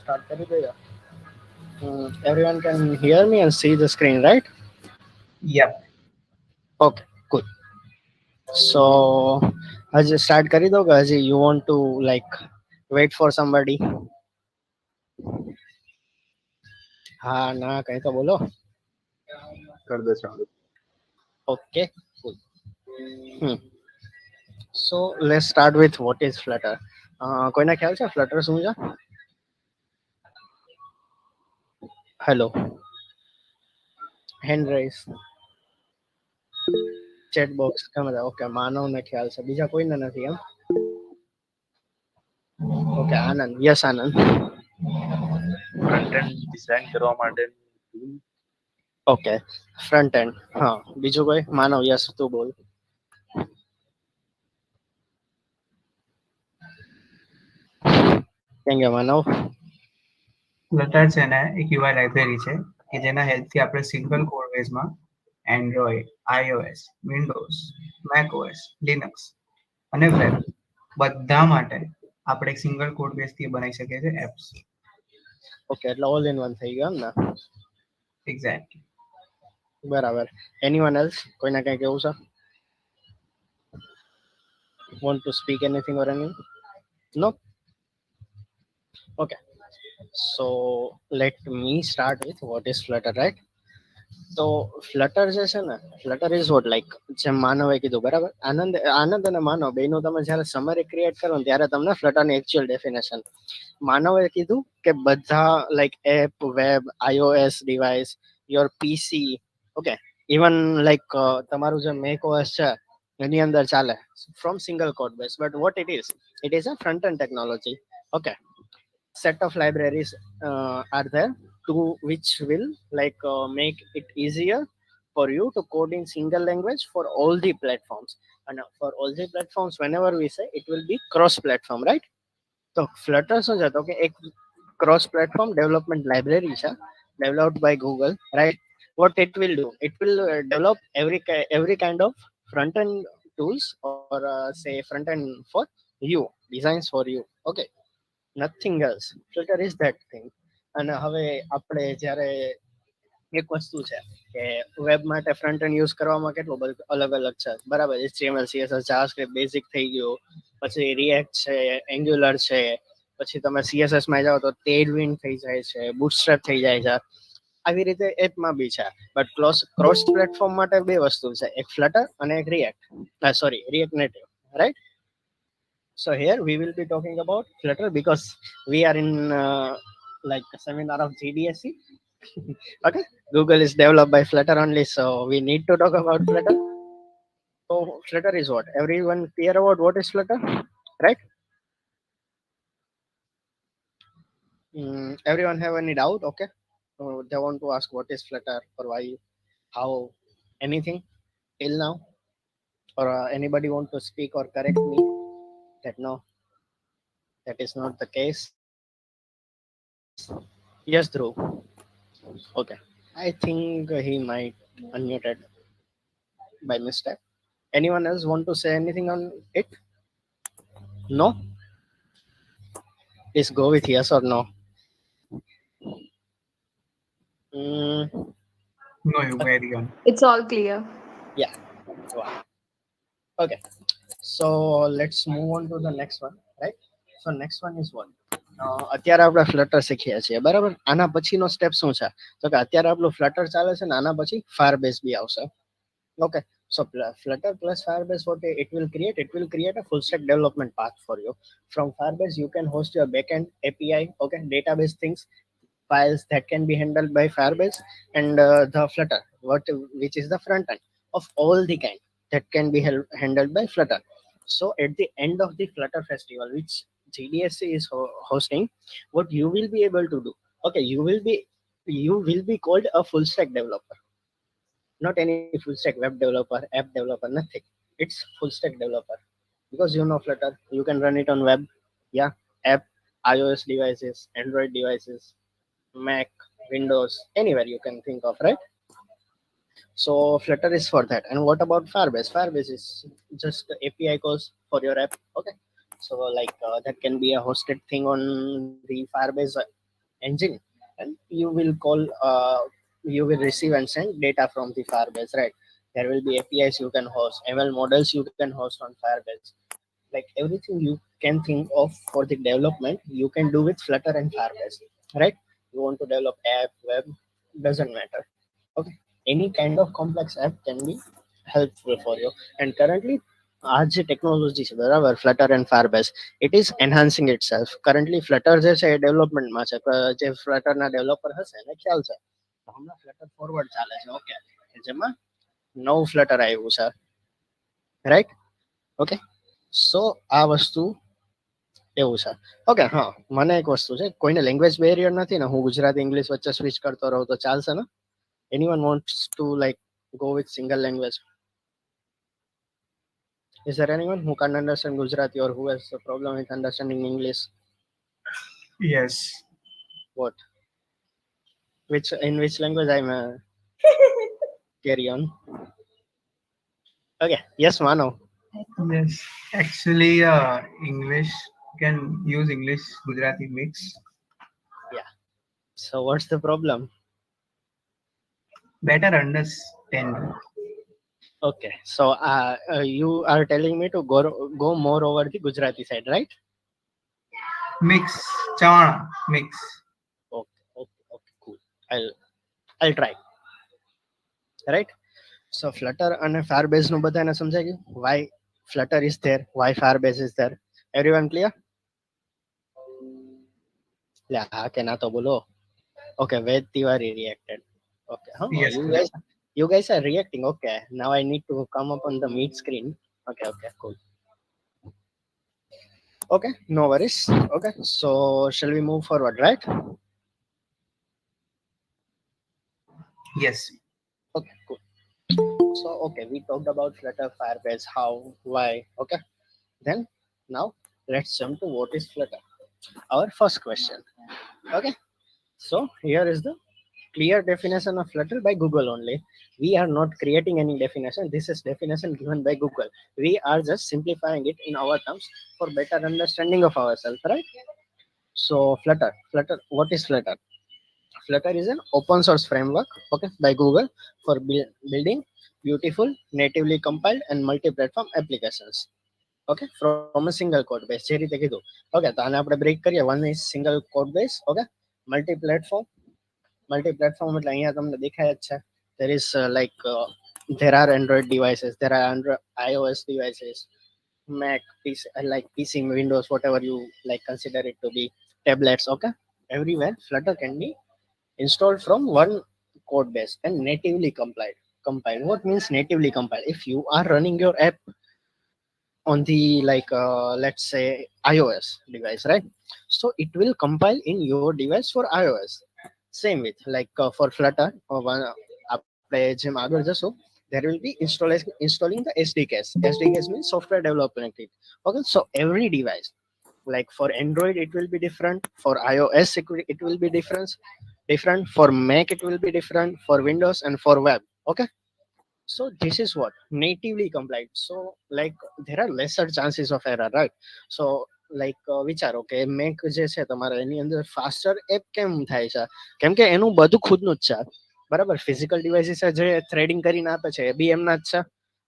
start કરી દઈએ. Everyone can hear me and see the screen, right? Yep. Okay, cool. So હજી start કરી દો કે હજી you want to like wait for somebody? હા ના કઈ તો બોલો. કર દે ચાલુ. Okay, cool. So let's start with what is Flutter. કોઈને ખ્યાલ છે Flutter શું છે? Hello, hand raise, chat box ગમે તે. ઓકે, માનવને ખ્યાલ છે, બીજા કોઈને નથી એમ? Okay, Anand. Yes Anand. Front end design કરવા માટે tool. Okay, front end. હા, બીજું કોઈ? માનવ. યસ, તું બોલ. કેમ કે માનવ? Flutter છે ને એક UI લાઇબ્રેરી છે કે જેના હેલ્પથી આપણે સિંગલ કોડ બેઝમાં Android, iOS, Windows, macOS, Linux અને વેબ બધા માટે આપણે એક સિંગલ કોડ બેઝથી બનાવી શકીએ છીએ એપ્સ. ઓકે, એટલે ઓલ ઇન વન થઈ ગયો એમ ને? એક્ઝેક્ટલી. બરાબર. Anyone else? કોઈને કઈ કેવું છે? Want to speak anything or anything? No? Okay. So let me start with what is Flutter, right? તો ફ્લટર જે છે ને, ફ્લટર ઇઝ વોટ લાઈક, જેમ માનવે કીધું બરાબર, આનંદ અને માનવ બેનું તમે જ્યારે સમરી ક્રિએટ કરો ને ત્યારે તમને ફ્લટરની એકચ્યુઅલ ડેફિનેશન માનવે કીધું કે બધા like app, web, iOS device, your PC, okay, even like તમારું જે મેક ઓએસ છે એની અંદર ચાલે from single code base. But what it is a front end technology. Okay, set of libraries are there to which will like make it easier for you to code in single language for all the platforms. And for all the platforms, whenever we say, it will be cross platform, right? So Flutter શું છે તો કે એક cross platform development library છે developed by Google, right? What it will do, it will develop every kind of front end tools, or say front end for you, designs for you. Okay, nothing else. Filter is that thing. અને હવે આપણે જ્યારે એક વસ્તુ છે કે web માટે front end use કરવામાં કેટલું બધું અલગ અલગ છે બરાબર. HTML, CSS, જાવાસ્ક્રિપ્ટ બેઝિક થઈ ગયું, પછી રિએક્ટ છે, એન્ગ્યુલર છે, પછી તમે CSS માં જાઓ તો ટેલવિન્ડ થઈ જાય છે, બુટસ્ટ્રેપ થઈ જાય છે. આવી રીતે એપમાં બી છે. બટ ક્રોસ પ્લેટફોર્મ માટે બે વસ્તુ છે, એક ફ્લટર અને એક react, sorry react native, right? So here we will be talking about Flutter because we are in like a seminar of GDSC. Okay, Google is developed by Flutter only, so we need to talk about Flutter. So Flutter is what? Everyone clear about what is Flutter, right? Everyone have any doubt? Okay, so they want to ask what is Flutter or why, how, anything till now, or anybody want to speak or correct me that no, that is not the case. Yes, Dhruv. Okay. I think he might unmuted by mistake. Anyone else want to say anything on it? No? Please go with yes or no. Mm, No, you carry on. It's all clear. yeah. Wow. Okay. So let's move on to the next one, right? So next one is what? અત્યારે આપણે flutter શીખ્યા છીએ બરાબર. આના પછીનો step શું છે તો કે અત્યારે આપણું ફ્લટર ચાલે છે ને આના પછી ફાયરબેઝ બી આવશે. Okay, so Flutter plus Firebase, what it will create a full stack development path for you. From Firebase, you can host your backend API, okay, database things, files that can be handled by Firebase, and the Flutter, which is the front end of all the kind that can be handled by Flutter. So at the end of the Flutter festival, which GDSC is hosting, what you will be able to do, okay, you will be called a full stack developer, not any full stack web developer, app developer, nothing. It's full stack developer because you know Flutter, you can run it on web, yeah, app, iOS devices, Android devices, Mac, Windows, anywhere you can think of, right? So Flutter is for that. And what about Firebase? Firebase is just the API calls for your app, okay? So like that can be a hosted thing on the Firebase engine, and you will receive and send data from the Firebase, right? There will be APIs you can host, ML models you can host on Firebase. Like everything you can think of for the development, you can do with Flutter and Firebase, right? You want to develop app, web, doesn't matter. Okay, any kind of complex app can be helpful for you. And currently, આ જે technology છે બરાબર, Flutter and Firebase, it is enhancing itself. Currently Flutter જે છે એ ડેવલપમેન્ટમાં છે. જે ફ્લટરના developer હશે એને ખ્યાલ છે, તો હમણાં ફ્લટર ફોરવર્ડ ચાલે છે. ઓકે, જેમાં નવું ફ્લટર આવ્યું છે, રાઈટ? ઓકે, સો આ વસ્તુ એવું છે. ઓકે, હા, મને એક વસ્તુ છે, કોઈને લેંગ્વેજ બેરિયર નથી ને? હું ગુજરાતી ઇંગ્લિશ વચ્ચે સ્વિચ કરતો રહું તો ચાલશે ને? Anyone wants to like go with single language? Is there anyone who can't understand Gujarati or who has a problem with understanding English? Yes. What? In which language I'm carry on? Okay. Yes, Mano. Yes. Actually, English, you can use English Gujarati mix. Yeah. So what's the problem? Better understand. Okay. So you are telling me to go more over the Gujarati side, right? Mix. Chana. Mix. Okay. Okay. Okay. Cool. I'll try. Right. So Flutter and Firebase નું બધાને સમજાઈ ગયું? Why Flutter is there? Why Firebase is there? Everyone clear? લે હા કે ના તો બોલો. Okay, Ved Tiwari reacted. Okay, huh? Yes, You guys are reacting. Okay, now I need to come up on the meet screen. Okay, okay, cool. Okay, no worries. Okay, so shall we move forward, right? Yes. Okay, cool. So okay, we talked about Flutter, Firebase, how, why. Okay, then now let's jump to what is Flutter. Our first question. Okay, so here is the clear definition of Flutter by Google only. We are not creating any definition. This is definition given by Google. We are just simplifying it in our terms for better understanding of ourselves, right? So Flutter, what is Flutter? Flutter is an open source framework, okay, by Google for building beautiful, natively compiled and multi-platform applications. Okay, from a single code base. જે રીતે કીધું. Okay, તો આને આપણે break કરીએ. One is single code base. Okay, multi-platform. Multi-platform એટલે અહીંયા તમને દેખાય જ છે. There is there are Android devices, there are iOS devices, Mac, PC, like PC, Windows, whatever you like consider it to be, tablets. Okay, everywhere Flutter can be installed from one code base and natively compiled. What means natively compiled? If you are running your app on the let's say iOS device, right? So it will compile in your device for iOS. Same with for Flutter or આપણે જેમ આગળ જશો, there will be installing the SDKs. SDKs means software development kit. Okay, so every device, like for Android it will be different, for iOS it will be different, for Mac it will be different, for Windows and for web. Okay, so this is what natively complied. So there are lesser chances of error, right? So વિચારો કે make જે છે તમારે એની અંદર faster app કેમ થાય છે? કેમ કે એનું બધું ખુદનું જ છે, બરાબર? ફિઝિકલ ડિવાઇસીસ જે થ્રેડિંગ કરીને આપે છે એ બી એમના જ છે,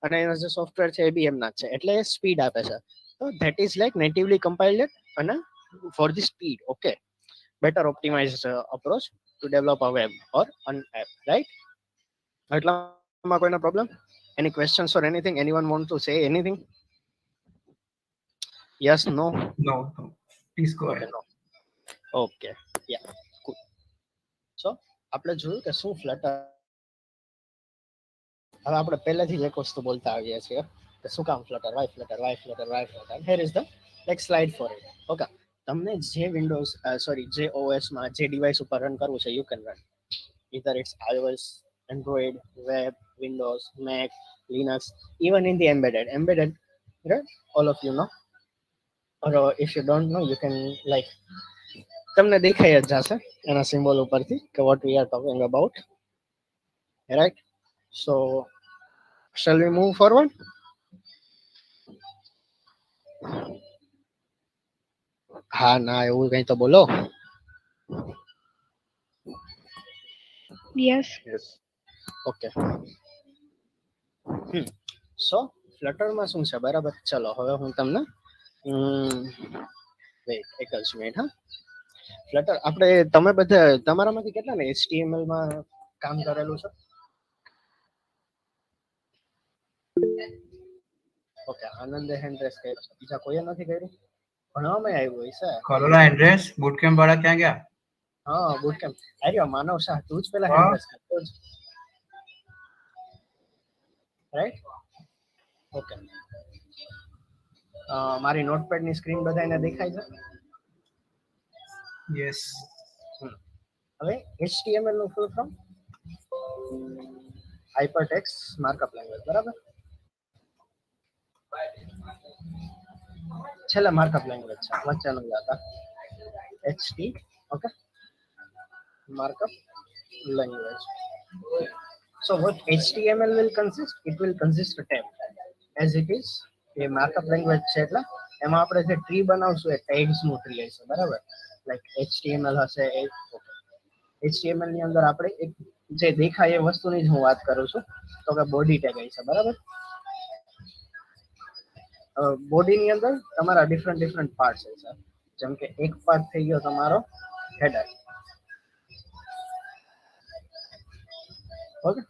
અને એના જે સોફ્ટવેર છે એ બી એમના જ છે, એટલે એ સ્પીડ આપે છે. તો ધેટ ઇઝ લાઈક નેટિવલી કમ્પાઇલ્ડ અને for the speed. Okay, better optimized approach to develop a web or an app, right? એટલામાં કોઈના problem? Any questions or anything? Anyone want to say anything? Yes, no? No. Please go Okay, ahead. no. Okay, yeah, cool. So આપણે જોયું કે શું flutter. હવે આપણે પહેલેથી જ એક વસ્તુ બોલતા આવીએ છીએ કે શું કામ flutter, why flutter, why flutter, why flutter. Here is the like slide for it. Okay, તમને જે વિન્ડોઝ જે OS માં જે ડિવાઇસ ઉપર રન કરવું છે, you can run either it's iOS, Android, web, Windows, Mac, Linux, even in the embedded, right? All of you know, or if you don't know, you can તમને દેખાઈ જ જશે એના સિમ્બોલ ઉપરથી કે what we are talking about, right? So shall we move forward? હા ના એવું કઈ તો બોલો. Yes. Yes. ઓકે. સો ફ્લટરમાં શું છે બરાબર. ચલો હવે હું તમને વેઇટ એક જ મિનિટ. હા, ફ્લટર આપણે તમે બધા તમારામાંથી કેટલા ને HTML માં કામ કરેલું છે? ઓકે, આનંદે હેન્ડ રેસ કર્યો છે, બીજા કોઈએ નથી કર્યું? ભણવામાં આવ્યું હોય છે. કોરોલા એડ્રેસ બુટ કેમ્પ વાળા ક્યાં ગયા? હા, બુટ કેમ્પ આવ્યો. માનવ શાહ તું જ પેલા હા. હેન્ડ રેસ કરતો જ, રાઈટ? ઓકે. મારી નોટપેડ ની સ્ક્રીન બધાને દેખાય છે? યસ. હવે HTML નું full form hypertext markup language, બરાબર? છેલ્લે માર્કઅપ લેંગ્વેજ છે, વચ્ચેનું હતા HT. Okay, markup language. So what HTML will consist? It will consist a tab as it is. A markup language છે એટલે એમાં આપણે જે ટ્રી બનાવશું એ ટેગ્સ નું ટ્રી હશે, બરાબર? લાઈક HTML હશે. HTML ની અંદર આપણે એક જે દેખાય એ વસ્તુની જ હું વાત કરું છું. તો કે બોડી ટેગ હશે, બરાબર? બોડી ની અંદર તમારા ડિફરન્ટ પાર્ટ્સ હશે. જેમ કે એક પાર્ટ થઈ ગયો તમારો header. Okay,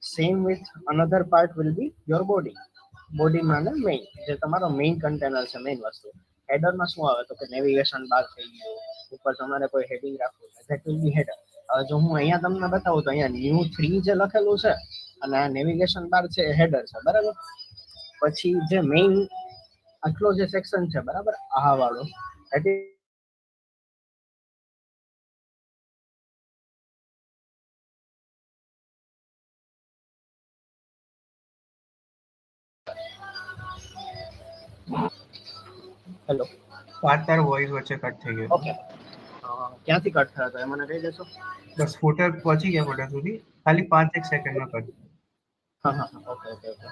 same with another part will be your body. Body માં મેઇન જે તમારો મેઇન કન્ટેનર છે, મેઇન વસ્તુ. હેડર માં શું આવે તો કે નેવિગેશન બાર થઈ ગયું, ઉપર તમારે કોઈ હેડિંગ રાખવું છે, ધેટ વિલ બી હેડર. હવે જો હું અહીંયા તમને બતાવું તો અહીંયા ન્યૂ 3 જે લખેલું છે અને આ નેવિગેશન બાર છે એ હેડર છે, બરાબર? પછી જે મેઇન આટલો જે સેક્શન છે, બરાબર, આ વાળો, ધેટ ઇઝ હેલો. પાર્થ તારો વોઇસ વચ્ચે કટ થઈ ગયો. ઓકે, ક્યાંથી કટ થયો હતો એ મને કહી દેશો? બસ ફૂટર પહોંચી ગયા ફૂટર સુધી, ખાલી 5-1 સેકન્ડનો કટ. હા હા, ઓકે ઓકે ઓકે.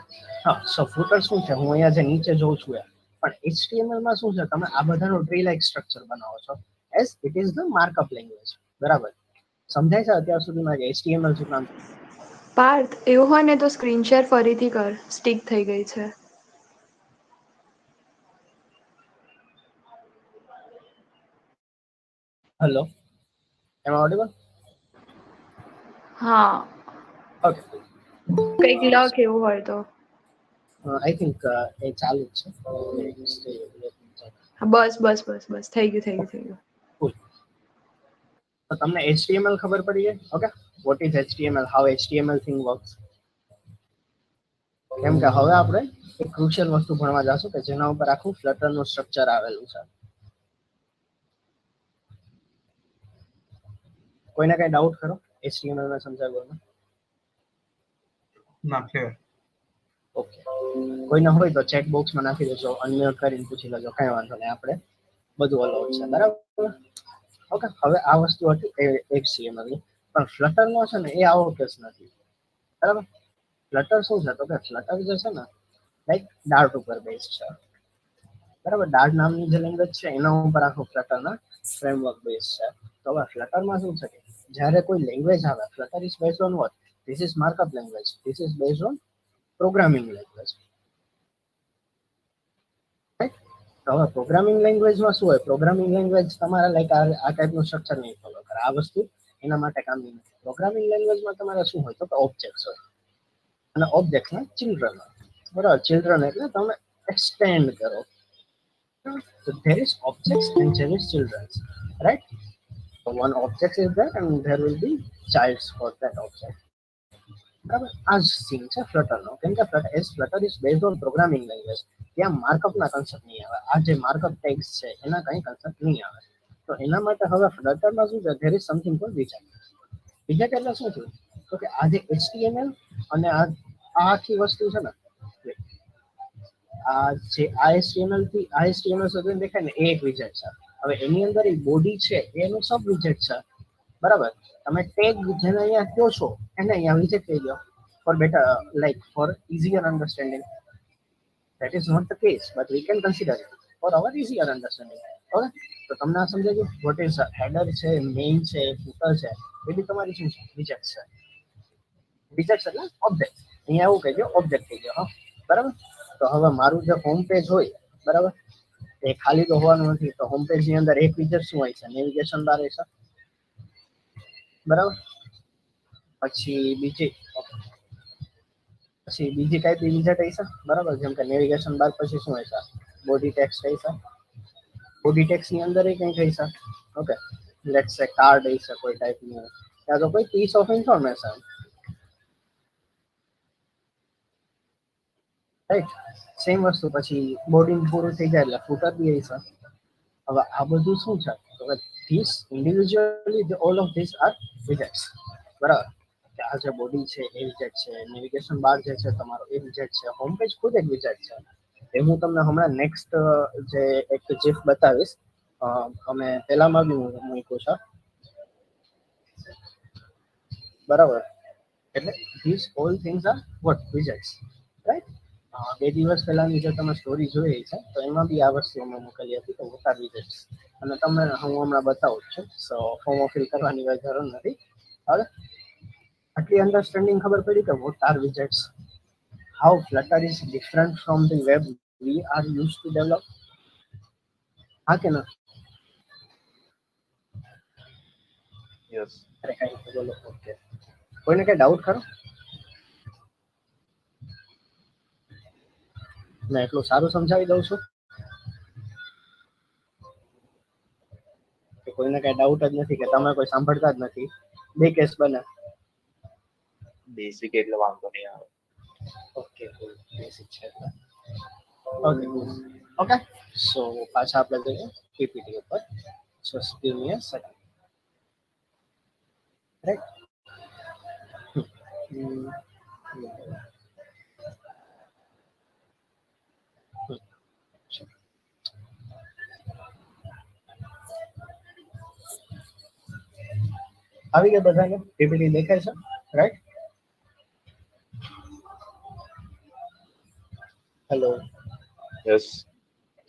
હા, સો ફૂટર શું છે, હું અહીંયા જે નીચે જોઉં છું એ. પણ HTML માં શું છે, તમે આ બધાનો ટ્રી લાઇક સ્ટ્રક્ચર બનાવો છો as it is the markup language, બરાબર? સમજાય છે અત્યાર સુધીમાં કે HTML શું કામ? પાર્થ, એવું હોય ને તો સ્ક્રીન શેર ફરીથી કર, સ્ટીક થઈ ગઈ છે. હેલો, એમ ઓડિબલ? હા, ઓકે. કંઈક લખ એવું હોય તો. આઈ થિંક એ ચાલુ જ છે. બસ બસ બસ બસ, થઈ ગયું થઈ ગયું થઈ ગયું. Cool. તો તમને HTML ખબર પડી ગઈ? Okay, what is HTML, how HTML thing works. કેમ કે હવે આપણે એક ક્રુશિયલ વસ્તુ ભણવા જશું કે જેના ઉપર આખું ફ્લટર નું સ્ટ્રક્ચર આવેલું છે. કોઈને કઈ ડાઉટ ખરો HTML માં સમજાવવામાં? ના, ક્લિયર. ઓકે, કોઈને હોય તો ચેટ બોક્સમાં નાખી દેજો, અનમ્યુટ કરીને પૂછી લેજો, કઈ વાંધો નહીં, આપણે બધું અલાઉડ છે, બરાબર? ઓકે, હવે આ વસ્તુ હતી HTML ની, પણ ફ્લટર નો છે ને એ આવો કેસ નથી, બરાબર? ફ્લટર શું છે તો કે ફ્લટર જે છે ને લાઈક ડાર્ટ ઉપર બેઝ છે, બરાબર? ડાર્ટ નામની જે લેંગ્વેજ છે એના ઉપર આખું ફ્લટરના ફ્રેમવર્ક બેઝ છે. તો હવે ફ્લટરમાં શું છે કે જ્યારે કોઈ લેંગ્વેજ આવે, flutter is based on vote? This is markup language, this is based on programming language, right? તો હવે પ્રોગ્રામિંગ લેંગ્વેજમાં શું હોય? પ્રોગ્રામિંગ લેંગ્વેજ તમારા લાઈક આ ટાઈપનું સ્ટ્રક્ચર નહીં ફોલો કરે, આ વસ્તુ એના માટે કામની નથી. પ્રોગ્રામિંગ લેંગ્વેજમાં તમારે શું હોય તો કે ઓબ્જેક્ટ્સ હોય, અને ઓબ્જેક્ટ્સના ચિલ્ડ્રન હોય, બરાબર? ચિલ્ડ્રન એટલે તમે એક્સટેન્ડ કરો. So there is objects and there is children, right? So one object is there and there will be childs for that object. બરાબર? આ જ સીન છે ફ્લટરનો. કેમ કે flutter is based on programming language. ત્યાં માર્કઅપના કન્સેપ્ટ નહીં આવે. આ જે માર્કઅપ ટેગ્સ છે એના કઈ કન્સેપ્ટ નહીં આવે. તો એના માટે હવે ફ્લટરમાં શું છે, there is something called widget. widget એટલે શું છે તો કે આ જે HTML અને આ આખી વસ્તુ છે ને, આ જે HTML થી HTML સુધી દેખાય ને એ એક widget છે. હવે એની અંદર એ બોડી છે એનું સબ widget છે, બરાબર? તમે ટેગ જેને અહીંયા કહો છો એને અહીંયા widget કહી દો for better like for easier understanding. That is not the case, but we can consider it for our easier understanding. Okay, તો તમને આ સમજાય ગયું વોટ ઇઝ હેડર છે, મેઇન છે, ફૂટર છે, એ બી તમારી શું છે, વિજેટ છે. વિજેટ એટલે ઓબ્જેક્ટ. અહીંયા એવું કહેજો ઓબ્જેક્ટ થઈ ગયો. હા, બરાબર. તો હવે મારું જે હોમ પેજ હોય, બરાબર, એ ખાલી તો હોવાનું નથી. તો હોમ પેજ ની અંદર એક વિજેટ શું હોય છે, નેવિગેશન બાર હોય છે, બરાબર. પછી બીજી કઈ બી વિજેટ હોય છે, બરાબર. જેમ કે નેવિગેશન બાર પછી શું હોય છે, બોડી ટેક્સ્ટ હોય છે. બોડી ટેક્સ્ટ ની અંદર કઈ હોય છે, ઓકે, લેટ્સ સે કાર્ડ હોય છે કોઈ ટાઈપનું, યા તો કોઈ piece of information, right. Same વસ્તુ પછી બોર્ડિંગ પૂરું થઈ જાય એટલે ફૂટર બી આવી છે. હવે આ બધું શું છે, તો this individually all of this are widgets, બરાબર. કે આ જે બોડી છે એ વિજેટ છે, નેવિગેશન બાર જે છે તમારો એ વિજેટ છે, હોમ પેજ ખુદ એક વિજેટ છે. એ હું તમને હમણાં નેક્સ્ટ જે એક જીફ બતાવીશ. અમે પેલામાં બી મૂક્યું છે, બરાબર. એટલે this all things are what widgets, right. 2 દિવસ પહેલાની જે તમે સ્ટોરી જોઈ છે તો એમાં બી આ વસ્તુ અમે મોકલી હતી કે વોટ આર વિજેટ્સ, અને તમને હું હમણાં બતાવું છું. સો ફોર્મ ફિલ કરવાની કોઈ જરૂર નથી. હવે આટલી અન્ડરસ્ટેન્ડિંગ ખબર પડી કે what are widgets, how Flutter is different from the web we are use to develop. હા કે ના? યસ. અરે કઈ બોલો. ઓકે, કોઈને કઈ ડાઉટ ખરો? મેં એટલું સારું સમજાવી દઉં છું કે કોઈને કઈ ડાઉટ જ નથી, કે તમે કોઈ સાંભળતા જ નથી. બે કેસ બને. બેસિક એટલે વાંધો નહીં આવે. ઓકે, બેસિક છે એટલે. Okay, okay. સો પાછા આપણે જઈએ પીપીટી ઉપર. જસ્ટ ગીવ મી અ સેકન્ડ, રાઈટ. આવી ગયા બધાને? પીપીટી દેખાય છે, રાઈટ? હેલો. યસ.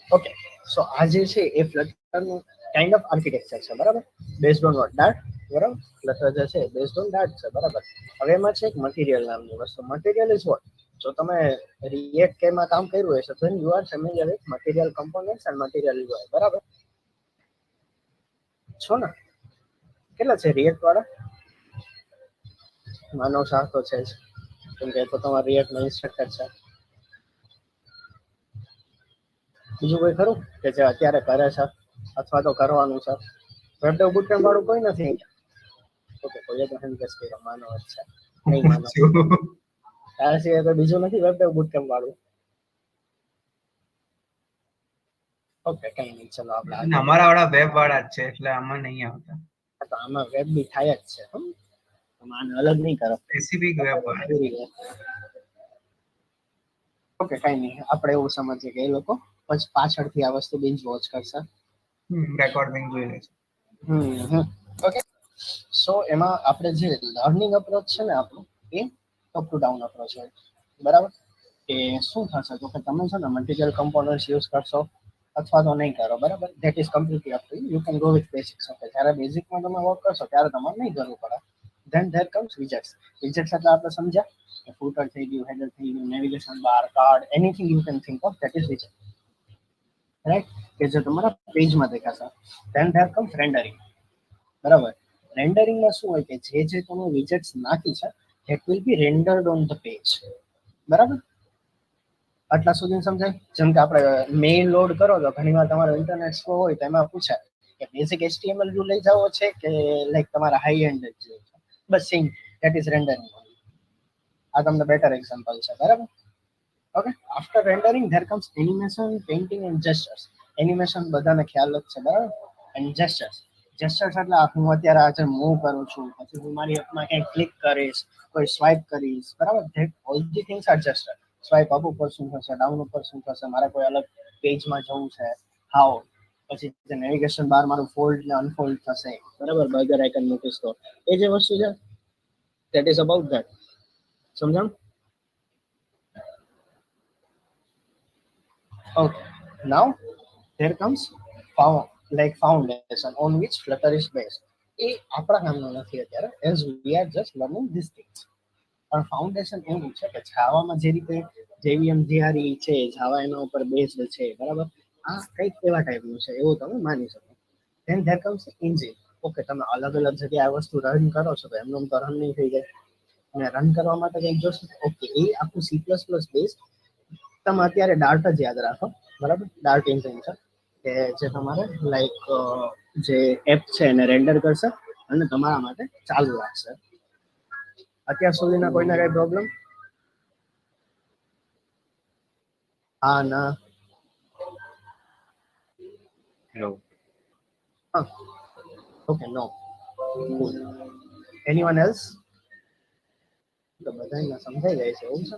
ઓકે, સો આ જે છે એ ફ્લટરનું કાઇન્ડ ઓફ આર્કિટેક્ચર છે, બરાબર. Based on vote? ડાર્ટ, બરાબર. ફ્લટર જે છે બેઝડ ઓન ડાર્ટ છે, બરાબર. હવે એમાં છે એક મટીરિયલ નામની વસ્તુ. Material is what? જો તમે રિએક્ટ કેમાં કામ કર્યું હશે તો you are familiar with material components and material UI, બરાબર છો ને? કેટલા છે રિએક્ટ વાળા? માનવ શાહ તો છે જ, કેમ કે તો તમારા રિએક્ટ નો ઇન્સ્ટ્રક્ટર છે. બીજું કોઈ ખરું કે જે અત્યારે કરે છે અથવા તો કરવાનું છે? વેબ ડેવ બુટકેમ્પ વાળું કોઈ નથી? ઓકે, કોઈ તો હેન્ડ રેસ કર્યો, માનવ જ છે. નહીં માનવ તારા સિવાય કોઈ બીજું નથી વેબ ડેવ બુટકેમ્પ વાળું? ઓકે, કઈ નહીં, ચલો આપણે આગળ. અમારા વાળા વેબ વાળા જ છે એટલે આમાં નહીં આવતા. તો આમાં વેબ બી થાય જ છે, આને અલગ નહીં કરો. સ્પેસિફિક વેબ વાળા. ઓકે, કઈ નહીં, આપણે એવું સમજીએ કે એ લોકો પછી પાછળથી આ વસ્તુ બિંજ વોચ કરશે. રેકોર્ડિંગ જોઈ લે છે. ઓકે, સો એમાં આપણે જે લર્નિંગ અપ્રોચ છે ને આપણું, એ ટોપ ટુ ડાઉન અપ્રોચ હોય, બરાબર. કે શું થશે તો કે તમે છે ને મટીરિયલ કમ્પોનન્ટ્સ યુઝ કરશો અથવા તો નહીં કરો, બરાબર. That is completely up to you. You can go with basics. Okay, જ્યારે બેઝિકમાં તમે વર્ક કરશો ત્યારે તમારે નહીં કરવું પડે. Then there comes widgets. Widgets એટલે આપણે સમજ્યા કે ફૂટર થઈ ગયું, હેડર થઈ ગયું, navigation bar, card, anything you can think of, that is વિજેટ, રાઈટ. કે જે તમારા પેજમાં દેખાશે. ધેન ધેર કમ્સ રેન્ડરિંગ, બરાબર. રેન્ડરિંગમાં શું હોય કે જે તમે વિજેટ્સ નાખી છે that will be રેન્ડર્ડ on the page, બરાબર. આટલા સુધી સમજાય? જેમ કે આપણે મેઇલ લોડ કરો તો ઘણી વાર તમારો ઇન્ટરનેટ સ્લો હોય તો એમાં પૂછે કે બેઝિક એચટીએમએલ વ્યૂ લઈ જાવો છે કે લાઈક તમારા હાઈ એન્ડ જ જોઈએ છે. બસ સેમ, ધેટ ઇઝ રેન્ડરિંગ. આ તમને બેટર એક્ઝામ્પલ છે, બરાબર. Okay, after rendering there comes animation, painting and gestures. Animation બધાને ખ્યાલ જ છે, બરાબર. And gestures. જેસ્ચર્સ એટલે હું અત્યારે આજે મૂવ કરું છું, પછી હું મારી એપમાં ક્યાંક ક્લિક કરીશ, કોઈ સ્વાઇપ કરીશ, બરાબર. That all the things are gesture. Swipe up ઉપર શું થશે, ડાઉન ઉપર શું થશે, મારે કોઈ અલગ પેજમાં જવું છે, હાઉ. પછી જે નેવિગેશન બાર મારું ફોલ્ડ ને અનફોલ્ડ થશે, બરાબર. બર્ગર આઇકન મૂકીશ તો એ જે વસ્તુ છે ધેટ ઇઝ અબાઉટ ધેટ. સમજાણ? Okay, now there comes like foundation on which Flutter is based, એ આપણા કામનું નથી અત્યારે, as we are just learning this things. પણ ફાઉન્ડેશન એવું છે કે જાવામાં જે રીતે જેવીએમ જીઆરઈ છે, જાવા એના ઉપર બેઝડ છે, બરાબર, આ કંઈક એવા ટાઈપનું છે એવું તમે માની શકો. Than there comes engine. Okay, તમે અલગ અલગ જગ્યાએ આ વસ્તુ રન કરો છો તો એમનું તો રન નહીં થઈ જાય, અને રન કરવા માટે કંઈક જોશે. ઓકે, એ આખું સી પ્લસ પ્લસ બેઝ. તમે અત્યારે ડાર્ટ જ યાદ રાખો, બરાબર, ડાર્ટ એન્જિન છે કે જે તમારે લાઈક જે એપ છે એને રેન્ડર કરશે અને તમારા માટે ચાલુ રાખશે. અત્યાર સુધીના કોઈને કઈ પ્રોબ્લેમ? હા, ના, No. હા, okay, no, cool. Anyone else? તો બધાને સમજાઈ જાય છે એવું છે?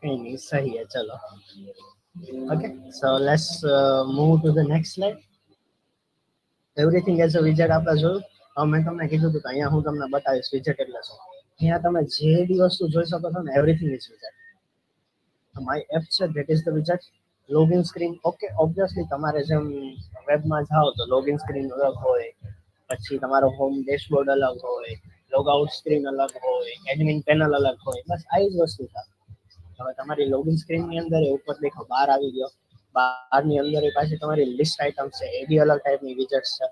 એની સહી है, चलो. Okay, so let's move to the next slide. Everything as a widget આપણે જોયું. હવે મેં તમને કીધું હતું કે અહીંયા હું તમને બતાવીશ widget એટલે શું. અહીંયા તમે જે બી વસ્તુ જોઈ શકો છો ને, everything is widget. My app છે that is the widget. Login screen, okay, obviously તમારે જેમ વેબમાં જાઓ તો લોગિન સ્ક્રીન અલગ હોય, પછી તમારો હોમ ડેશબોર્ડ અલગ હોય, લોગ આઉટ સ્ક્રીન અલગ હોય, એડમિન પેનલ અલગ હોય, બસ આ જ વસ્તુ છે. હવે તમારી લોગિન સ્ક્રીનની અંદર એ ઉપર દેખો બાર આવી ગયો, બારની અંદર એ પાછી તમારી લિસ્ટ આઇટમ છે, એ બી અલગ ટાઈપની વિજેટ્સ છે.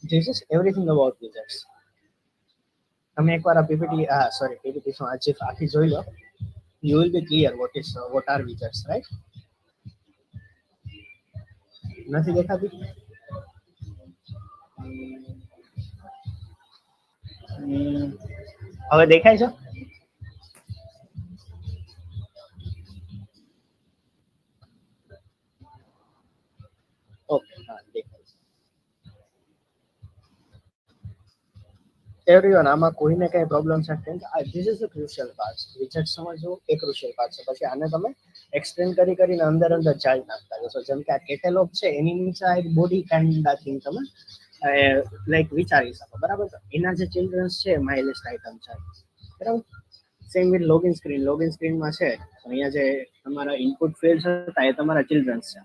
This is everything about widgets. તમે એકવાર આ પીપીટી, સોરી પીપીટી શું, આ ચીફ આખી જોઈ લો, you will be clear what are widgets, right? નથી દેખાતી? હવે દેખાય છે? ઓકે, હા, દેખાય છે. એવરીવન, આમાં કોઈને કઈ પ્રોબ્લેમ છે? કેમ કે this is a crucial part. વિજેટ સમજવું એ ક્રુશિયલ પાર્ટ છે. પછી આને તમે એક્સટેન્ડ કરીને અંદર અંદર ચાર્જ નાખતા જશો. જેમ કે આ કેટલોગ છે એની નીચે એક બોડી કાઇન્ડ થિંગ તમે લાઈક વિચારી શકો, બરાબર. તો એના જે ચિલ્ડ્રન્સ છે માય લિસ્ટ આઇટમ છે, બરાબર. Same with login screen. Login સ્ક્રીનમાં છે અહીંયા જે તમારા ઇનપુટ ફિલ્ડ્સ હતા એ તમારા ચિલ્ડ્રન્સ છે.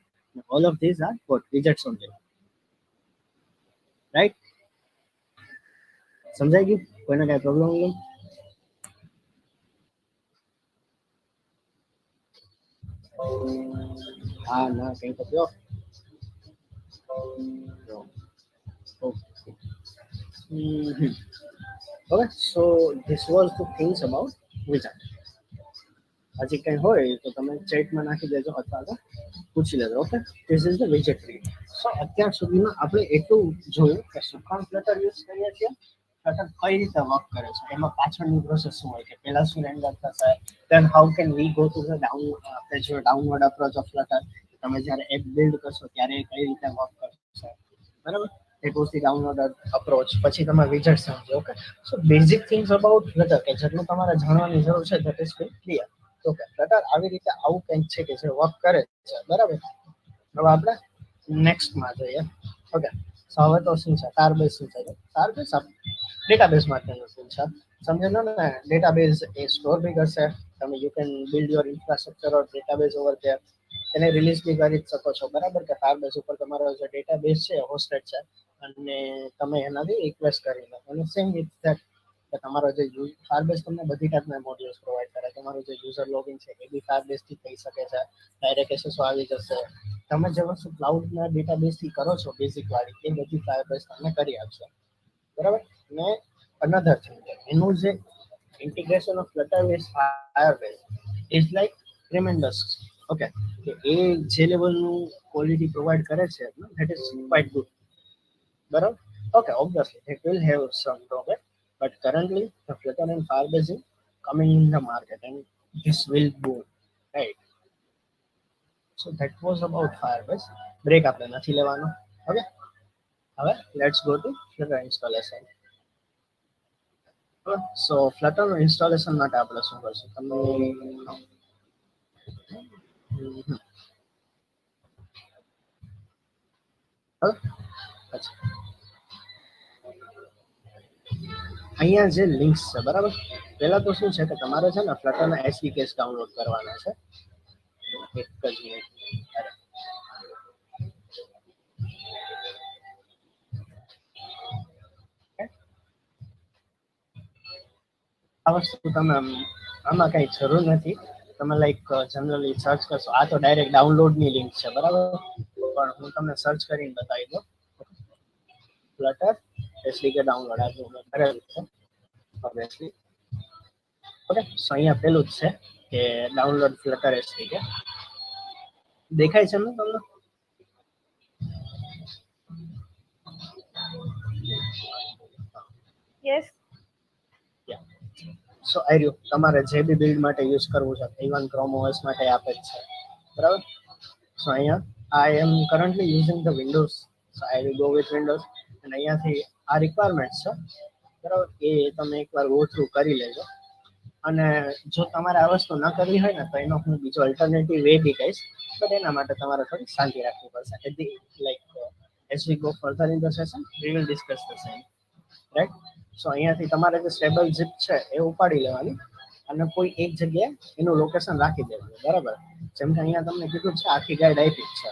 All of this are what widgets only, right? સમજાઈ ગયું? કોઈને કઈ પ્રોબ્લેમ નહીં? હા, ના, કઈ તો કયો. Okay, so this was the things about widget. હજી કઈ હોય તો તમે ચેટમાં નાખી દેજો અથવા તો પૂછી લેજો. ઓકે, ધીસ ઇઝ ધ વિજેટ ટ્રી. સો અત્યાર સુધીમાં આપણે એટલું જોયું કે શું કામ ફ્લટર યુઝ કરીએ છીએ, ફ્લટર કઈ રીતે વર્ક કરે છે, એમાં પાછળની પ્રોસેસ શું હોય, કે પહેલા શું રેન્ડર થશે, then how can we go to the આપણે જો ડાઉનલોડ અપ્રોચ ઓફ ફ્લટર, તમે જ્યારે એપ બિલ્ડ કરશો ત્યારે કઈ રીતે વર્ક કરશે, બરાબર. It was the download approach. પછી તમે વિજેટ સમજો. Okay, so basic things about flutter કે જેટલું તમારે જાણવાની જરૂર છે that is clear. Okay, flutter આવી રીતે આવું કંઈક છે કે જે વર્ક કરે છે, બરાબર. હવે આપણે નેક્સ્ટમાં જોઈએ. ઓકે, સો હવે તો શું છે, ફાયરબેઝ શું છે? ફાયરબેઝ ડેટાબેઝ માટેનું ટૂલ છે. સમજેલો ને? ડેટાબેઝ એ સ્ટોર બી કરશે. તમે you can build your infrastructure or database over there. એને રિલીઝ બી કરી શકો છો, બરાબર. કે ફાયરબેઝ ઉપર તમારો જે ડેટાબેઝ છે હોસ્ટેડ છે અને તમે એનાથી રિક્વેસ્ટ કરી લો. અને સેમ વિથ ધેટ કે તમારો જે ફાયરબેઝ તમને બધી ટાઈપના મોડ્યુલ્સ પ્રોવાઈડ કરે. તમારું જે યુઝર લોગિન છે એ બી ફાયરબેઝ થી થઈ શકે છે. ડાયરેક્ટ એસએસઓ આવી જશે. તમે જે વસ્તુ ક્લાઉડના ડેટાબેઝ થી કરો છો બેઝિક વાળી, એ બધી ફાયરબેઝ તમને કરી આપશે, બરાબર. ને અનધર થિંગ, એનું જે integration of Flutter with Firebase is like tremendous. Okay, કે એ જે લેવલનું ક્વોલિટી પ્રોવાઈડ કરે છે that is quite good, બરાબર. Okay, obviously it will have some drawback, but currently the Flutter and Firebase is coming in the market and this will boom, right? So that was about Firebase. Break આપણે નથી લેવાનો. Okay, હવે let's go to Flutter installation. So ફ્લટરનું installation માટે આપણે શું કરશું? તમે અહીંયા જે લિંક્સ છે, બરાબર. પહેલા તો શું છે કે તમારે છે ને ફ્લટરના એસડીકેસ ડાઉનલોડ કરવાના છે. એક જ મિનિટ. આ વસ્તુ તમે આમાં કઈ જરૂર નથી. તમે લાઈક જનરલી સર્ચ કરશો, આ તો ડાયરેક્ટ ડાઉનલોડની લિંક છે બરાબર, પણ હું તમને સર્ચ કરીને બતાવી દઉં. ફ્લટર એસડીકે ડાઉનલોડ આ કરેલું છે ઓબ્વિયસલી. ઓકે, સો અહીંયા પેલું જ છે કે ડાઉનલોડ ફ્લટર એસડીકે. દેખાય છે ને તમને? યસ. સો આઈ રહ્યું, તમારે જે બી બિલ્ડ માટે યુઝ કરવું છે, ઇવન ક્રોમ ઓએસ માટે આપે જ છે બરાબર. સો અહીંયા I am currently using the Windows, so I will go with Windows. અને અહીંયાથી આ રિક્વાયરમેન્ટ છે બરાબર, એ તમે એકવાર ગો થ્રુ કરી લેજો. અને જો તમારે આ વસ્તુ ન કરવી હોય ને તો એનો હું બીજો અલ્ટરનેટિવ વે બી કહીશ, બટ એના માટે તમારે થોડી શાંતિ રાખવી પડશે. Like as we go further in the session we will discuss the same, right. So અહીંયાથી તમારે જે સ્ટેબલ ઝીપ છે એ ઉપાડી લેવાની અને કોઈ એક જગ્યાએ એનું લોકેશન રાખી દેવાનું બરાબર. જેમ કે અહીંયા તમને કીધું છે આખી ગાઈડ આપી છે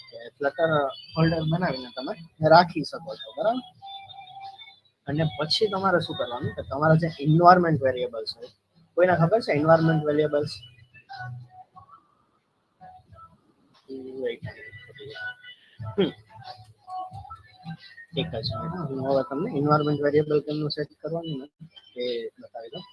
કે ફ્લટર ફોલ્ડર બનાવીને તમે રાખી શકો છો બરાબર. અને પછી તમારે શું કરવાનું કે તમારા જે એન્વાયરમેન્ટ વેરિયેબલ્સ હોય, કોઈને ખબર છે એન્વાયરમેન્ટ વેરિયેબલ્સ? એક જ મિનિટ, હું હવે તમને એન્વાયરમેન્ટ વેરિયેબલ કેમનું સેટ કરવાનું ને એ બતાવી દઉં.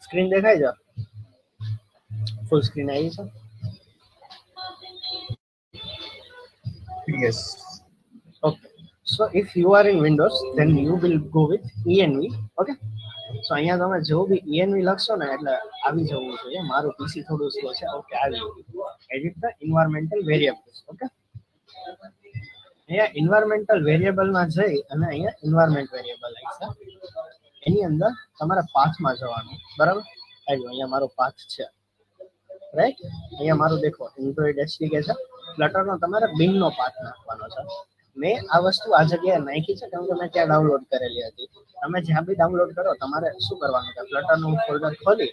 સ્ક્રીન દેખાય છે? ફૂલ સ્ક્રીન આવી છે? Yes. Okay. So if you are in Windows, then you will go with env. Okay. So અહીંયા તમે જો બી env લખશો ને એટલે આવી જવું જોઈએ. મારું પીસી થોડું સ્લો છે. ઓકે, આવી ગયું. Edit the environmental variables. Okay, અહીંયા એન્વાયરમેન્ટલ વેરિયેબલમાં જઈ અને અહીંયા એન્વાયરમેન્ટ વેરિયેબલ આવશે. એની અંદર તમારે પાથમાં જવાનું બરાબર. આવ્યું, અહીંયા મારો પાથ છે રાઈટ. અહીંયા મારું દેખો એન્ડ્રોઈડ એસડીકે છે. ફ્લટરનો તમારે બિનનો પાથ નાખવાનો છે. મેં આ વસ્તુ આ જગ્યાએ નાખી છે કેમ કે મેં ત્યાં ડાઉનલોડ કરેલી હતી. તમે જ્યાં બી ડાઉનલોડ કરો તમારે શું કરવાનું કે ફ્લટરનું ફોલ્ડર ખોલી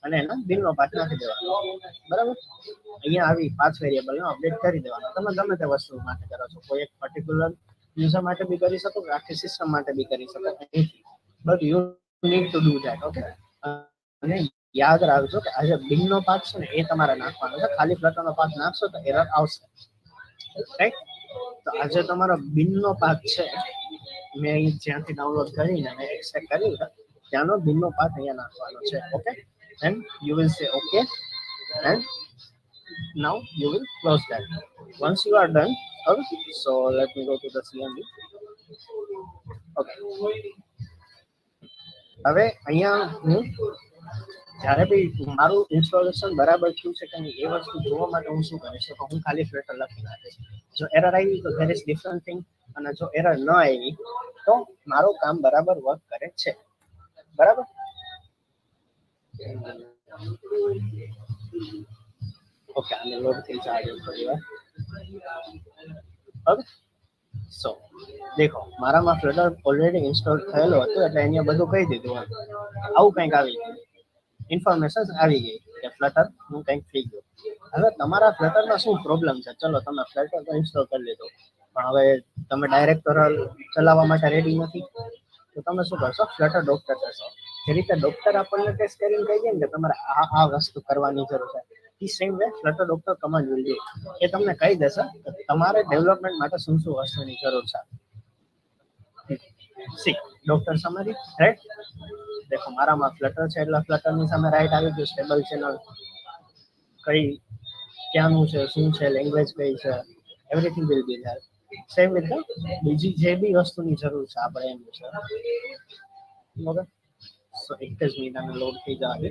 અને એનો બિનનો પાથ નાખી દેવાનો બરાબર. અહીંયા આવી પાથ વેરિયેબલનો અપડેટ કરી દેવાનો. તમે ગમે તે વસ્તુ માટે કરો છો, કોઈ એક પર્ટિક્યુલર યુઝર માટે બી કરી શકો, આખી સિસ્ટમ માટે બી કરી શકો, but you need to do that. Okay, અને યાદ રાખજો કે આ જે બિનનો પાથ છે ને એ તમારે નાખવાનો છે. ખાલી ફ્લટરનો પાથ નાખશો તો એરર આવશે રાઈટ. તો આજે તમારો બિનનો પાથ છે, મેં અહીં જ્યાંથી ડાઉનલોડ કરીને મેં એક્સટ્રેક્ટ કર્યું છે ત્યાંનો બિનનો પાથ અહીંયા નાખવાનો છે. ઓકે, એન્ડ યુ વિલ સે okay and now you will close that. Once you are done, okay, so let me go to the cmd. Okay, હવે અહીંયા હું જ્યારે બી મારું ઇન્સ્ટોલેશન બરાબર થયું છે કે નહીં એ વસ્તુ જોવા માટે હું શું કરીશ તો હું ખાલી ફ્લટર લખી નાખીશ. જો એરર આવી તો ધેર ઇઝ ડિફરન્ટ થિંગ, અને જો એરર ન આવી તો મારું કામ બરાબર વર્ક કરે છે બરાબર. ઓકે, આને લોડ થઈ જાય થોડી વાર. ઓકે, સો દેખો મારામાં ફ્લટર ઓલરેડી ઇન્સ્ટોલ થયેલું હતું એટલે અહીંયા બધું કહી દીધું. આવું કંઈક આવી ગયું, ઇન્ફોર્મેશન આવી ગઈ કે ફ્લટર નું કંઈક થઈ ગયું. હવે તમારા ફ્લટરમાં શું પ્રોબ્લેમ છે? ચલો તમે ફ્લટર તો ઇન્સ્ટોલ કરી લીધું, પણ હવે તમે ડાયરેક્ટ ચલાવવા માટે રેડી નથી તો તમે શું કરશો? ફ્લટર ડોક્ટર કરશો. જે રીતે ડોક્ટર આપણને ટેસ્ટ કરીને કહી દે ને કે તમારે આ વસ્તુ કરવાની જરૂર છે, એ same way Flutter doctor command will do. એ તમને કહી દેશે કે તમારે ડેવલપમેન્ટ માટે શું શું વસ્તુની જરૂર છે. C doctor summary right. દેખો મારામાં ફ્લટર છે એટલે ફ્લટરની સામે રાઈટ આવી ગયું, સ્ટેબલ ચેનલ કઈ ક્યાંનું છે, શું છે, લેંગ્વેજ કઈ છે, everything will be there. Same with બીજી જે બી વસ્તુની જરૂર છે આપણે એનું છે. ઓકે, સો એક જ મિનિટ લોડ થઈ જાય.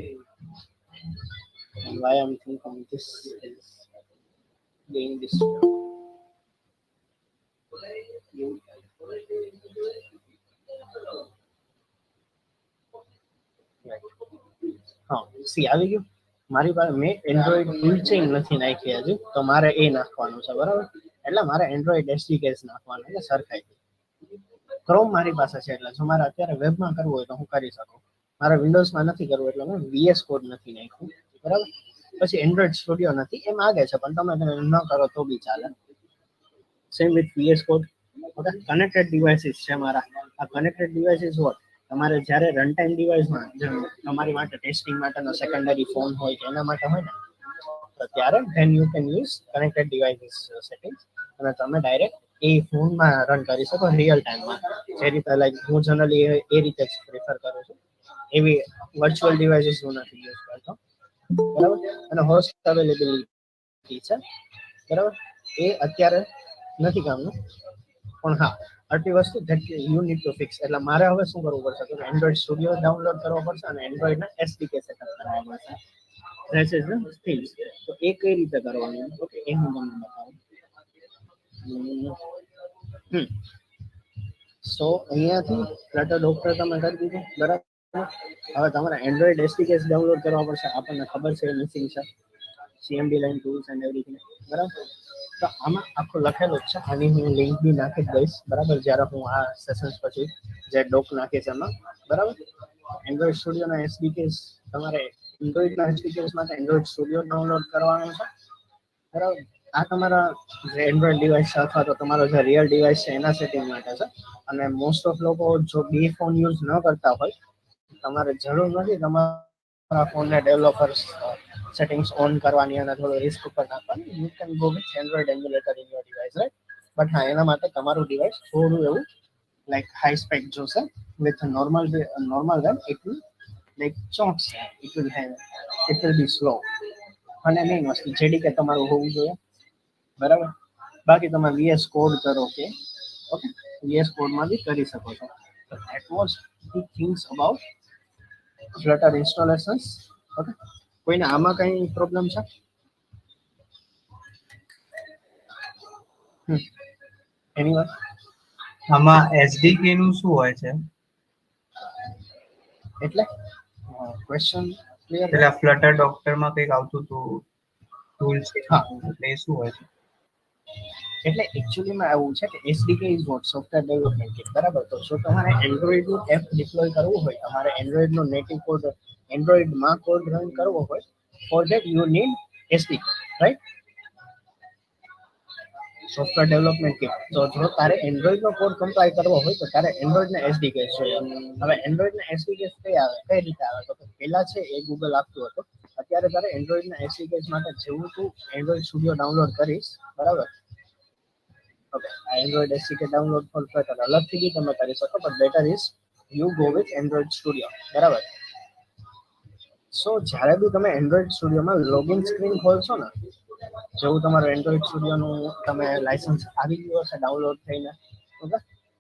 And why I'm thinking this is doing this. હા, સી આવી ગયું. મારી પાસે મેં એન્ડ્રોઈડ ટૂલ ચેઇન નથી નાખી હજુ, તો મારે એ નાખવાનું છે બરાબર. એટલે મારે એન્ડ્રોઈડ એસડીકે નાખવાનું એટલે સરખાઈ. ક્રોમ મારી પાસે છે એટલે જો મારે અત્યારે વેબમાં કરવું હોય તો હું કરી શકું. મારે વિન્ડોઝમાં નથી કરવું એટલે મેં VS કોડ નથી નાખ્યું, બરાબર. પછી એન્ડ્રોઈડ સ્ટુડિયો નથી એમ આગે છે, પણ તમે ન કરો તો બી ચાલે. Same with VS code. Okay, connected devices છે મારા. આ કનેક્ટેડ ડિવાઇસીસ વોટ, તમારે જ્યારે રન ટાઈમ ડિવાઇસમાં તમારી માટે ટેસ્ટિંગ માટેનો સેકન્ડરી ફોન હોય કે એના માટે હોય ને, તો ત્યારે then you can use connected devices settings, અને તમે ડાયરેક્ટ એ ફોનમાં રન કરી શકો રિયલ ટાઈમમાં. જે રીતે લાઈક હું જનરલી એ રીતે જ પ્રિફર કરું છું. એવી વર્ચ્યુઅલ ડિવાઇસીસ હું નથી યુઝ કરતો, બરાબર. અને હોસ્ટ અવેલેબિલિટી છે, બરાબર. એ અત્યારે નથી કામનું, પણ હા આટલી વસ્તુ that you need two fix. એટલે મારે હવે શું કરવું પડશે, તો એન્ડ્રોઈડ સ્ટુડિયો ડાઉનલોડ કરવો પડશે અને એન્ડ્રોઈડના SDK સેટઅપ કરવા પડશે. That's is the things. તો એ કઈ રીતે કરવાનું, ઓકે, એ હું તમને બતાવું. સો અહીંયાથી ફ્લટર ડોક્ટર તમે કરી દીધું, બરાબર. હવે તમારે એન્ડ્રોઈડ SDKs ડાઉનલોડ કરવા પડશે. આપણને ખબર છે મિસિંગ છે, CMD line tools and everything, બરાબર. તો આમાં આખું લખેલું જ છે. આની હું લિંક બી નાખી દઈશ, બરાબર, જ્યારે હું આ સેશન્સ પછી જે ડોક નાખીશ એમાં, બરાબર. એન્ડ્રોઈડ સ્ટુડિયોના SDKs તમારે એન્ડ્રોઈડના SDKs માટે એન્ડ્રોઈડ સ્ટુડિયો ડાઉનલોડ કરવાનો છે, બરાબર. આ તમારા જે એન્ડ્રોઈડ ડિવાઇસ છે અથવા તો તમારો જે રિયલ ડિવાઇસ છે એના સેટિંગ માટે છે. અને મોસ્ટ ઓફ લોકો જો બે ફોન યુઝ ન કરતા હોય, તમારે જરૂર નથી તમારા ફોનને ડેવલપર્સ સેટિંગ્સ ઓન કરવાની અને થોડું રિસ્ક ઉપર નાખવાની. You can go with Android emulator in your device, right. But હા, એના માટે તમારું ડિવાઇસ થોડું એવું લાઈક હાઈ સ્પેક જોશે. With normal RAM it will like ચોંટશે, ઇટ વિલ બી સ્લો. અને મેઇન વસ્તુ જેડીકે તમારું હોવું જોઈએ, બરાબર. બાકી તમે VS કોડ કરો કે ઓકે, VS કોડમાં બી કરી શકો છો. So that was the things about Flutter installations. Okay, કોઈને આમાં કઈ પ્રોબ્લેમ છે? એનીવન? આમાં SDK નું શું હોય છે? એટલે ક્વેશ્ચન ક્લિયર? પેલા ફ્લટર ડોક્ટરમાં કંઈક આવતું હતું ટૂલ છે, હા, એટલે એ શું હોય છે? એટલે એકચ્યુઅલીમાં એવું છે કે SDK is what software development kit, બરાબર. તો જો તમારે એન્ડ્રોઈડનું એપ ડિપ્લોય કરવું હોય, તમારે એન્ડ્રોઈડનો નેટિવ કોડ એન્ડ્રોઈડમાં કોડ રન કરવો હોય, for that you need SDK, right. Software development kit. તો જો તારે એન્ડ્રોઈડનો કોડ કમ્પાઇલ કરવો હોય તો તારે એન્ડ્રોઈડના SDK જોઈએ. હવે એન્ડ્રોઈડના SDK કઈ આવે, કઈ રીતે આવે, તો પહેલા છે એ ગૂગલ આપતું હતું. અત્યારે તારે એન્ડ્રોઈડના SDK માટે જેવું તું એન્ડ્રોઈડ સ્ટુડિયો ડાઉનલોડ કરીશ, બરાબર. ઓકે, આ Android SDK download for flutter અલગથી બી તમે કરી શકો, but better is you go with Android studio, બરાબર. સો જ્યારે બી તમે એન્ડ્રોઈડ સ્ટુડિયોમાં લોગિન સ્ક્રીન ખોલશો ને, જેવું તમારું એન્ડ્રોઈડ સ્ટુડિયોનું તમે લાયસન્સ આવી ગયું હશે ડાઉનલોડ થઈને, ઓકે.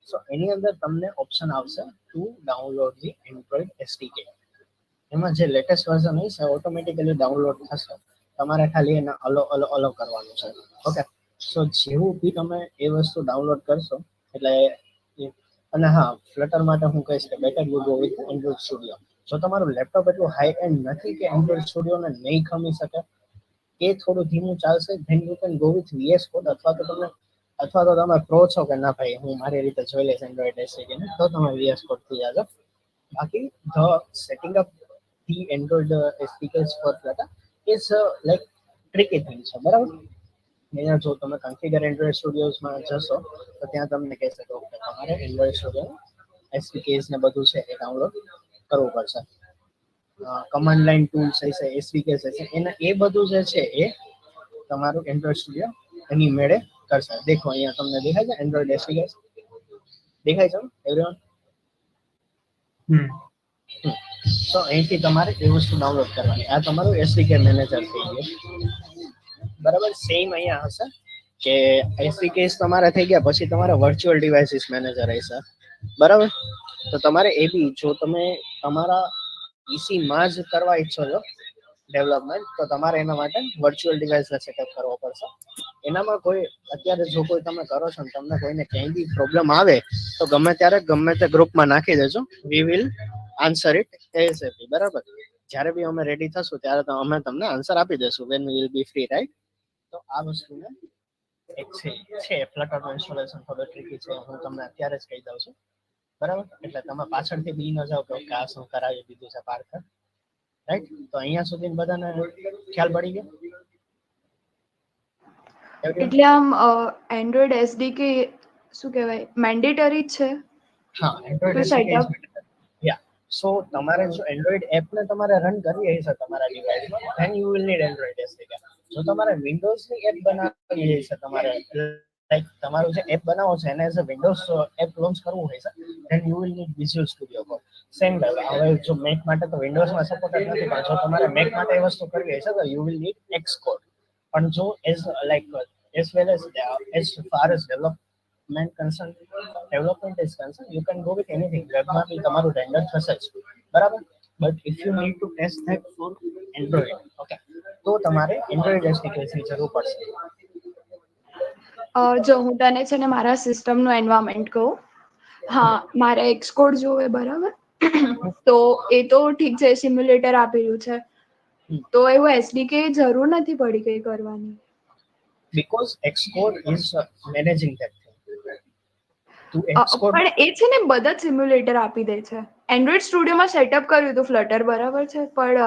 સો એની અંદર તમને ઓપ્શન આવશે two download the Android SDK. એમાં જે લેટેસ્ટ વર્ઝન હશે ઓટોમેટિકલી ડાઉનલોડ થશે. તમારે ખાલી એને અલો કરવાનું છે, ઓકે. સો જેવું બી તમે એ વસ્તુ ડાઉનલોડ કરશો એટલે અને હા, ફ્લટર માટે હું કહીશ કે better you go with Android studio. જો તમારું લેપટોપ એટલું હાઈ એન્ડ નથી કે એન્ડ્રોઈડ સ્ટુડિયોને નહીં ખમી શકે, એ થોડું ધીમું ચાલશે, then you can go with VS code. અથવા તો તમે પ્રો છો કે ના ભાઈ હું મારી રીતે જોઈ લઈશ એન્ડ્રોઈડ SDK ને, તો તમે VS કોડ થી જાજો. બાકી the setting up the Android SDKs for flutter is like tricky thing છે, બરાબર. અહીંયા જો તમે કન્ફિગર એન્ડ્રોઈડ સ્ટુડિયોઝમાં જશો તો ત્યાં તમને કહેશે કે તમારે એન્ડ્રોઈડ સ્ટુડિયો SDKs ને બધું છે એ ડાઉનલોડ કરવું પડશે. કમાન્ડ લાઈન ટૂલ્સ હશે, SDKs હશે, એના એ બધું જે છે એ તમારું એન્ડ્રોઈડ સ્ટુડિયો એની મેળે કરશે. દેખો અહીંયા તમને દેખાય છે એન્ડ્રોઈડ SDKs દેખાય છે એવરીવન? તો અહીંથી તમારે એ વસ્તુ ડાઉનલોડ કરવાની. આ તમારું SDK મેનેજર થઈ ગયું, બરાબર. સેમ અહીંયા હશે કે SDKs તમારે થઈ ગયા પછી તમારે વર્ચ્યુઅલ ડિવાઇસીસ મેનેજર હશે, બરાબર. તો તમારે એ બી જો તમે તમારા PC માં જ કરવા ઈચ્છો છો ડેવલપમેન્ટ, તો તમારે એના માટે વર્ચ્યુઅલ ડિવાઇસને સેટઅપ કરવો પડશે. એનામાં કોઈ અત્યારે જો કોઈ તમે કરો છો ને તમને કોઈને ક્યાંય બી પ્રોબ્લેમ આવે તો ગમે ત્યારે ગમે તે ગ્રુપમાં નાખી દેજો, we will answer it ASAP, બરાબર. જ્યારે બી અમે રેડી થશું ત્યારે અમે તમને આન્સર આપી દેશું when we will be free, right. તો આ વસ્તુને એક છે ફ્લટરનું ઇન્સ્ટોલેશન થોડું ટ્રિકી છે, હું તમને અત્યારે જ કહી દઉં છું. બરાબર. એટલે તમે પાછળથી બી ન જાવ કે આ શું કરાવી દીધું છે પાર્થ, રાઈટ. તો અહીંયા સુધી બધાને ખ્યાલ પડી ગયો? એટલે આમ એન્ડ્રોઈડ એસડીકે શું કહેવાય મેન્ડેટરી જ છે હા, Android to SDK setup. Yeah. So તમારે જો એન્ડ્રોઈડ એપને તમારે રન કરવી હશે તમારા ડિવાઇસમાં, then you will need Android SDK. જો તમારે વિન્ડોઝની એપ બનાવવી હશે, તમારે લાઈક તમારું જે એપ બનાવો છે એને as a Windows app launch કરવું હોય છે, then you will need visual studio code. Same way. હવે જો મેક માટે તો વિન્ડોઝમાં સપોર્ટેડ નથી, પણ જો તમારે મેક માટે એ વસ્તુ કરવી હશે તો you will need Xcode. પણ જો as like as well as far as development concern development is concern, you can go with anything. વેબમાં બી તમારું રેન્ડર થશે જ, બરાબર. But if you need to test that for Android, okay, તો તમારે એન્ડ્રોઈડ એસડીકેની જરૂર પડશે. જો હું તને છે ને મારા સિસ્ટમનું એન્વાયરમેન્ટ કહું. હા, મારે એક્સકોડ જોવે બરાબર. તો એ તો ઠીક છે, સિમ્યુલેટર આપેલું છે, તો એવું એસડીકે જરૂર નથી પડી કઈ કરવાની. Because Xcode is managing that thing. To Xcode, પણ એ છે ને બધા જ સિમ્યુલેટર આપી દે છે. એન્ડ્રોઈડ સ્ટુડિયોમાં સેટઅપ કર્યું હતું ફ્લટર બરાબર છે, પણ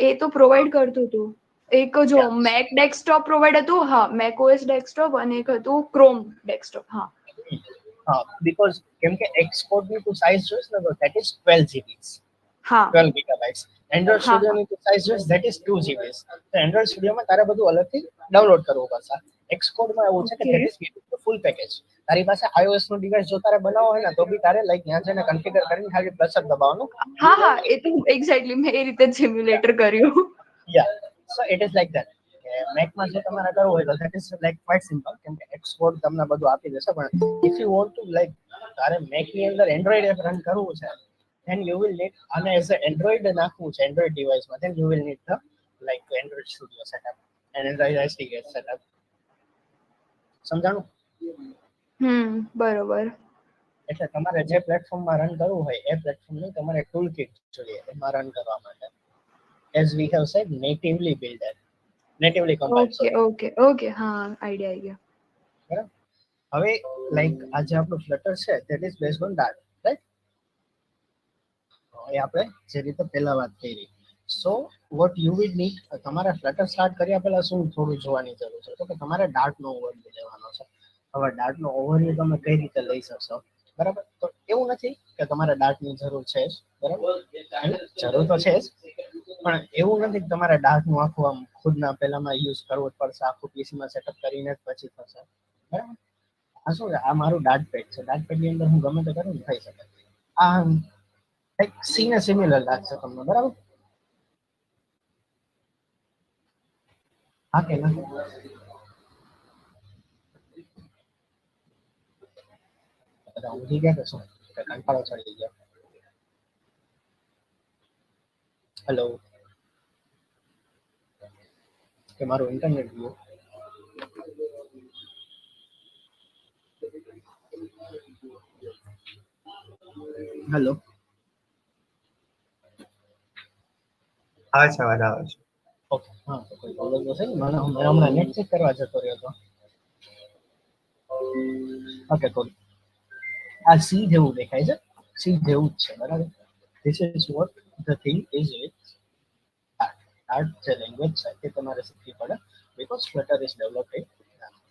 એ તો પ્રોવાઈડ કરતું હતું. એક જો yeah, મેક ડેસ્કટોપ પ્રોવાઈડ હતું, હા મેક ઓએસ ડેસ્કટોપ, અને એક હતું ક્રોમ ડેસ્કટોપ. હા because કેમ કે Xcode ની તું size જોઈશ ને તો that is 12 GB, હા 12 gigabytes. Android હા Studio ની તું size જોઈશ that is 2 GB. તો Android Studio માં તારે બધું અલગથી ડાઉનલોડ કરવું પડશે. Xcode માં એવું છે કે that is ફૂલ પેકેજ. તારી પાસે iOS નું ડિવાઇસ જો તારે બનાવવો હોય ને તો બી તારે લાઈક ત્યાં જઈને કન્ફિગર કરીને ખાલી પ્લસ જ દબાવવાનું. હા હા, એ તો એક્ઝેક્ટલી મેં એ રીતે જ સિમ્યુલેટર કર્યું. Yeah, so it is like that. મેકમાં જો તમારે કરવું હોય તો that is like quite simple, કેમ કે Xcode તમને બધું આપી દેશે. પણ if you want to like તારે મેક ની અંદર એન્ડ્રોઈડ એપ રન કરવું છે, then you will need, અને એઝ અ એન્ડ્રોઈડ નાખવું છે Android ડિવાઇસમાં, then you will need the like Android Studio setup and Android SDK setup. સમજાણું? બરોબર. એટલે તમારે જે પ્લેટફોર્મમાં રન કરવું હોય એ પ્લેટફોર્મની તમારે ટૂલ કિટ જોઈએ એમાં રન કરવા માટે. As we have said, natively built, natively compiled, okay sorry. Okay okay, હા આઈડિયા આવી ગયો. બરાબર. હવે લાઈક આજે આપણું ફ્લટર છે that is based on Dart, right? એ આપણે જે રીતે પહેલા વાત કરી. So what you will need, તમારે ફ્લટર સ્ટાર્ટ કર્યા પહેલા શું થોડું જોવાની જરૂર છે, તો કે તમારે ડાર્ટ નો ઓવરવ્યુ લેવાનો છે. હવે ડાર્ટ નો ઓવરવ્યુ તમે કઈ રીતે લઈ શકશો, બરાબર. તો એવું નથી કે તમારે ડાર્ટ ની જરૂર છે જ, બરાબર, જરૂર તો છે જ, પણ એવું નથી કે તમારે ડાર્ટ નું આખું આમ ખુદના પહેલામાં યુઝ કરવું જ પડશે, આખું પીસીમાં સેટઅપ કરીને જ પછી થશે, બરાબર. આ શું છે, આ મારું ડાર્ટ પેડ છે, ડાર્ટ પેડ ની અંદર હું ગમે તે કરું થઈ શકે. આ લાઈક સી ને સિમિલર લાગશે તમને, બરાબર. હા કે ના? બધા ઊંઘી ગયા કે શું, કે કંટાળો ચડી ગયો? હેલો, કે મારું ઇન્ટરનેટ ગયું? હેલો, આવે છે અવાજ, આવે છે. ઓકે. હા, તો કોઈ પ્રોબ્લેમ તો છે ને, મને હમણાં નેટ ચેક કરવા જતો રહ્યો હતો. Okay, call. આ સી જેવું દેખાય છે, સી જેવું જ છે, બરાબર. This is what the thing is with dart. જે લેંગ્વેજ છે તે તમારે શીખવી પડે, because flutter is develop in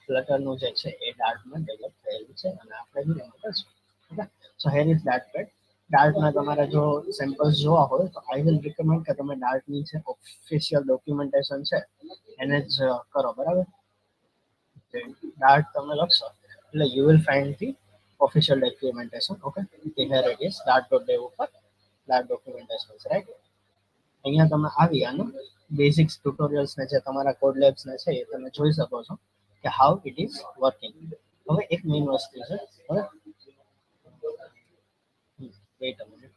flutter નું જે છે એ ડાર્ટમાં ડેવલપ થયેલું છે, અને આપણે બી એમ કરશું. Okay, so here is DartPad. ડાર્ટના તમારે જો સેમ્પલ્સ જોવા હોય તો આઈ વિલ રિકમેન્ડ કે તમે ડાર્ટની જે ઓફિશિયલ ડોક્યુમેન્ટેશન છે એને જ કરો, બરાબર. ડાર્ટ તમે લખશો એટલે you will find the official documentation. Okay, here it is dart.dev ઉપર ડાર્ટ ડોક્યુમેન્ટેશન, રાઈટ. અહીંયા તમે આવી આનું બેઝિક્સ ટ્યુટોરિયલ્સ ને જે તમારા કોડ લેબ્સ ને છે એ તમે જોઈ શકો છો કે હાઉ ઇટ ઇઝ વર્કિંગ. હવે એક મેઇન વસ્તુ છે, હવે વેઇટ અ મિનિટ.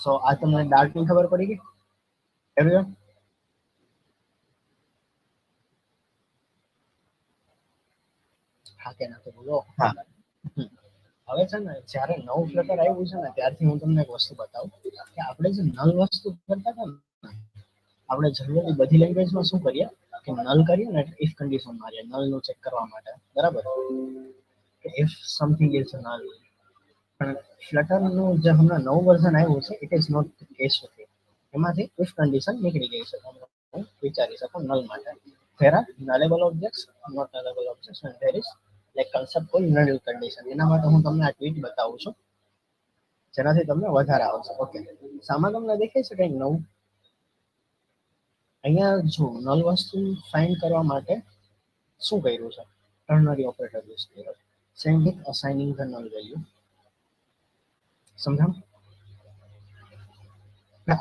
સો આ તમને ડાર્ટ ની ખબર પડી ગઈ એવરીવન? હા કે ના તો બોલો. હા. હવે છે ને જ્યારે નવું ફ્લટર આવ્યું છે ને ત્યારથી હું તમને એક વસ્તુ બતાવું કે આપણે જે નલ વસ્તુ કરતા હતા ને, આપણે જનરલી બધી લેંગ્વેજમાં શું કરીએ કે નલ કરીએ ને ઇફ કન્ડિશન મારીએ નલ નું ચેક કરવા માટે, બરાબર. કે ઇફ સમથિંગ ઇઝ નલ, પણ ફ્લટરનું જે હમણાં નવું વર્ઝન આવ્યું છે it is not case okay, એમાંથી ઇફ કન્ડિશન નીકળી ગઈ છે, તમે વિચારી શકો નલ માટે. there are nullable objects, not nullable objects, and there is like concept called null condition. એના માટે હું તમને આ ટ્વીટ બતાવું છું જેનાથી તમને વધારે આવશે. ઓકે, સામાન તમને દેખાય છે કંઈક નવું? અહીંયા જો નલ વસ્તુ ફાઇન્ડ કરવા માટે શું કર્યું છે, ટર્નરી ઓપરેટર યુઝ કર્યો છે, same with assigning the null value. સમજાણું?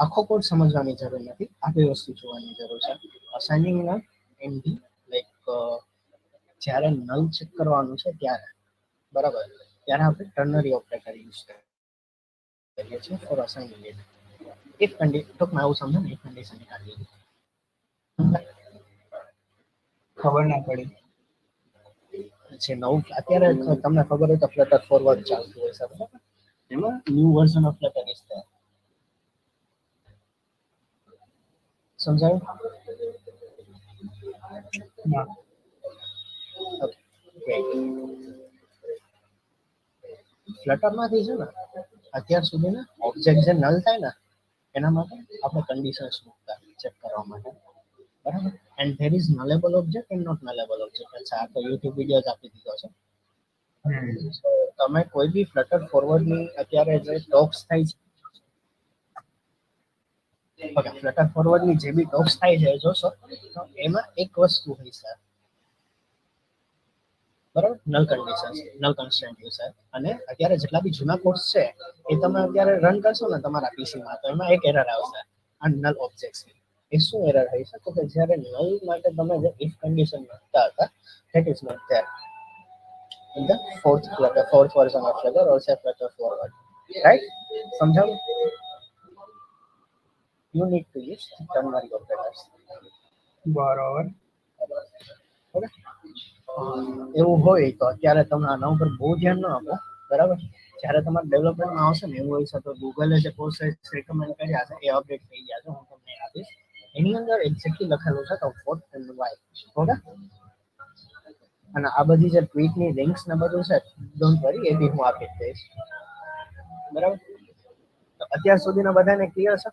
આખો કોડ સમજવાની જરૂર નથી, આ બે વસ્તુ જોવાની જરૂર છે. Assigning null and the like જ્યારે નલ ચેક કરવાનું છે ત્યારે, બરાબર, ત્યારે આપણે ટર્નરી ઓપરેટર યુઝ કરીએ છીએ for assigning it. If condition ટૂંકમાં આવું સમજો ને, ઇફ કન્ડિશન કાઢી ખબર ના પડી. છે નવું અત્યારે તમને ખબર હોય તો ફ્લટર ફોરવર્ડ ચાલતું હોય છે, બરાબર, એમાં new version of flutter is there. સમજાયું? ના. ફ્લટરમાંથી છે ને અત્યાર સુધીના ઓબ્જેક્ટ જે નલ થાય ને એના માટે આપણે કન્ડિશન્સ મૂકતા ચેક કરવા માટે, બરાબર. And there is nullable object and not nullable object. અચ્છા, આ તો યુટ્યુબ વિડીયો જ આપી દીધો છે. So, તમે કોઈ બી ફ્લટર ફોરવર્ડની અત્યારે જે ટોક્સ થાય છે, ઓકે, ફ્લટર ફોરવર્ડની જે બી ટોક્સ થાય છે એ જોશો તો એમાં એક વસ્તુ હોય છે, બરાબર, null condition, null constraint use. અને અત્યારે જેટલા બી જૂના કોર્સ છે એ તમે અત્યારે રન કરશો ને તમારા પીસીમાં તો એમાં એક એરર આવશે, આ નલ ઓબ્જેક્ટ્સ. એ શું એરર થઈ છે તો કે જ્યારે નલ માટે તમે જે ઇફ કન્ડિશન લખતા હતા that is not there in the fourth version of Flutter or say Flutter forward, right? સમજાવું? You need to use ternary operators. બરોબર. Okay? એવું હોય તો અત્યારે તમે આના ઉપર બહુ ધ્યાન ન આપો, બરાબર. જ્યારે તમારે ડેવલપમેન્ટમાં આવશે ને એવું હોય છે તો ગૂગલે જે કોર્सेस રેકમેન્ડ કર્યા છે એ અપડેટ થઈ ગયા છે, હું તમને આપીશ. એની અંદર એક્ઝેક્ટલી લખેલું છે તો વોટ એન્ડ વાય. ઓકે, અને આ બધી જે ટ્વીટની લિંક્સ ને બધું છે ડોન્ટ વરી, એ બી હું આપી દઈશ, બરાબર. તો અત્યાર સુધીના બધાને ક્લિયર છે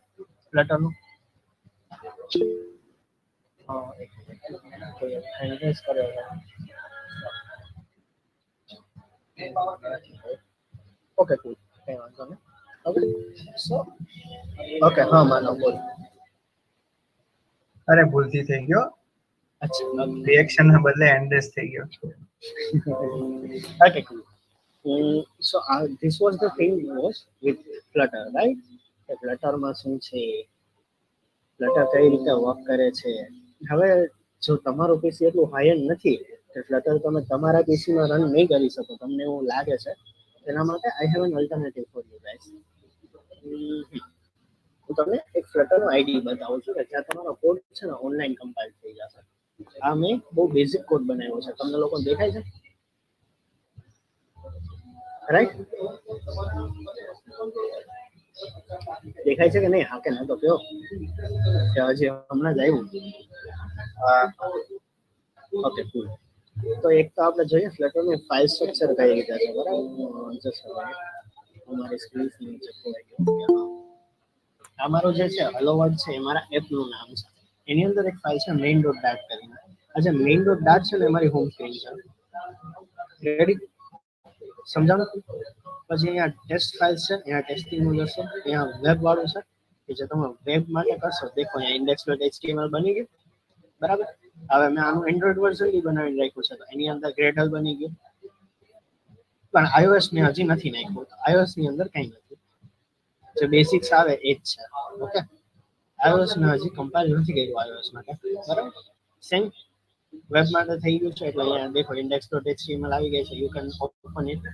ફ્લટરનું? એક મિનિટ એન્ટ્રેસ કર્યો છે. ઓકે, કુલ, કઈ વાંધો નહીં. ઓકે, સો ઓકે, હા માનો બોલ. અરે ભૂલથી થઈ ગયો, અચ્છા, રિએક્શન ના બદલે એન્ડ્રેસ થઈ ગયો. okay, cool. So this was the thing was with Flutter, right? Flutter માં શું છે, Flutter કઈ રીતે વર્ક કરે છે. હવે જો તમારું પીસી એટલું હાઈ એન્ડ નથી કે Flutter તમે તમારા પીસીમાં રન નહીં કરી શકો, તમને એવું લાગે છે, એના માટે I have an alternative for you guys. હું તમને એક Flutter નો આઈડી બતાવું છું કે જ્યાં તમારો કોડ છે ને ઓનલાઈન કમ્પાઇલ થઈ જશે. આ મેં બહુ બેઝિક કોડ બનાવ્યો છે, તમને લોકો દેખાય છે, રાઈટ? દેખાય છે કે નહીં? હા કે ના તો કયો, કે હજી હમણાં જ આવ્યું? ઓકે, કુલ. તો એક તો આપણે જોઈએ ફ્લટરનું ફાઇલ સ્ટ્રક્ચર કઈ રીતે છે, બરાબર. અમારી સ્ક્રીન નીચે ખોવાઈ ગયું. અમારું જે છે હલો વર્ડ છે એ મારા એપનું નામ છે, એની અંદર એક ફાઇલ છે મેઇન ડોટ ડાટ કરીને. આ જે મેઇન ડોટ ડાટ છે ને મારી હોમ સ્ક્રીન છે, રેડી? સમજાણું? પછી અહીંયા ટેસ્ટ ફાઇલ છે, અહીંયા ટેસ્ટિંગ જશે, અહીંયા વેબ વાળું છે કે જે તમે વેબ માટે કરશો. દેખો અહીંયા index.html બની ગયું, બરાબર. હવે મેં આનું એન્ડ્રોઇડ વર્ઝન બી બનાવીને રાખ્યું છે તો એની અંદર ગ્રેડલ બની ગયું, પણ iOS મેં હજી નથી નાખ્યું. iOS ની અંદર કંઈ નથી, જે બેસિક્સ આવે એ જ છે. ઓકે, iOS મેં હજી કમ્પાઇલ નથી કર્યું iOS માટે, બરાબર. સેમ વેબ માટે થઈ ગયું છે એટલે અહીંયા દેખો index.html આવી ગઈ છે, યુ કેન ઓપન ઇટ,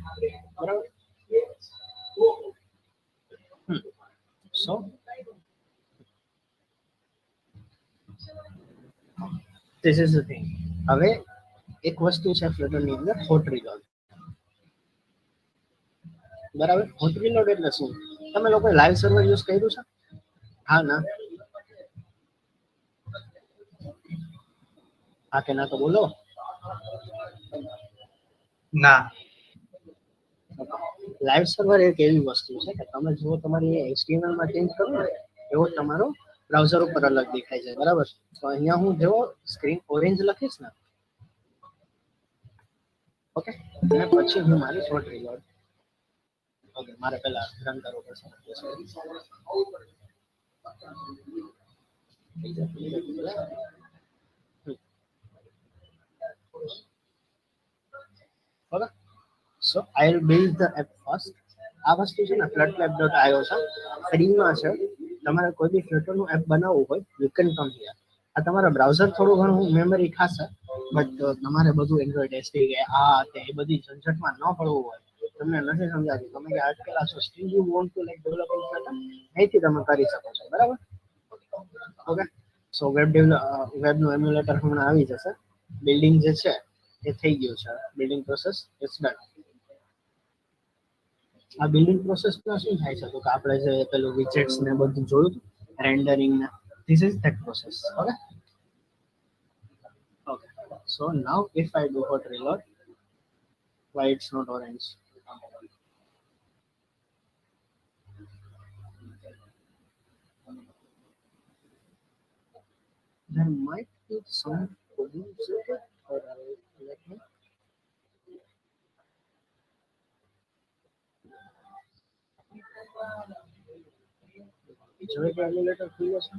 બરાબર. So this is the thing. હવે એક વસ્તુ છે ફ્લટર ની અંદર હોટ રીલોડ, બરાબર. હોટ રીલોડ એટલે શું? તમે લોકો લાઈવ સર્વર યુઝ કર્યું છે? હા ના? હા કે ના તો બોલો. ના. લાઈવ સર્વર એક એવી વસ્તુ છે કે તમે જો તમારી HTML માં ચેન્જ કરો ને એવો તમારો બ્રાઉઝર ઉપર અલગ દેખાય છે, બરાબર? તો અહીંયા હું જો સ્ક્રીન ઓરેન્જ લખીશ ને, ઓકે, અને પછી હું મારી શોર્ટ રીલોડ, ઓકે, મારે પહેલા રન કરવું પડશે. Okay, so I will build the app first. આ વસ્તુ છે ને flutter.io છે, ફ્રીમાં છે. તમારે કોઈ બી ફ્લટર નું એપ બનાવવું હોય યુ કેન કમ હિયર. આ તમારા બ્રાઉઝર થોડું ઘણું મેમરી ખાશે, બટ તમારે બધું એન્ડ્રોઈડ એસડી કે આ તે એ બધી ઝંઝટમાં ન પડવું હોય, તમને નથી સમજાતું, તમે કે અટકેલા છો, steel you want to like develop flutter, અહીંથી તમે કરી શકો છો, બરાબર? ઓકે, સો વેબનું એમ્યુલેટર હમણાં આવી જશે. બિલ્ડિંગ જે છે એ થઈ ગયું છે, બિલ્ડિંગ પ્રોસેસ ઇટ્સ ડન. આ બિલ્ડિંગ પ્રોસેસમાં શું થાય છે તો કે આપણે જે પેલું વિજેટ્સ ને બધું જોયું રેન્ડરિંગ ને, this is that process. Okay, okay, so now if I do hot reload, why it's not orange? There might be some problems with it, or let me. જો એક એમ્યુલેટર ખુલ્યો છે.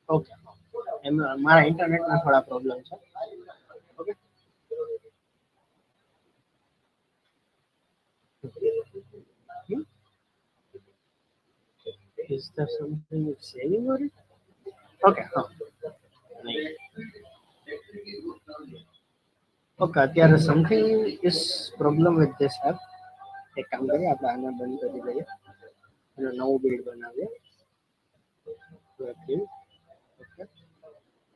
ઓકે, મારા ઇન્ટરનેટમાં થોડા પ્રોબ્લેમ છે. Okay, is there something it's saving or it? Okay, હા, okay, અત્યારે something is problem with this app. એક કામ કરીએ, આપણે આને બંધ કરી દઈએ અને નવું બિલ્ડ બનાવીએ. Okay,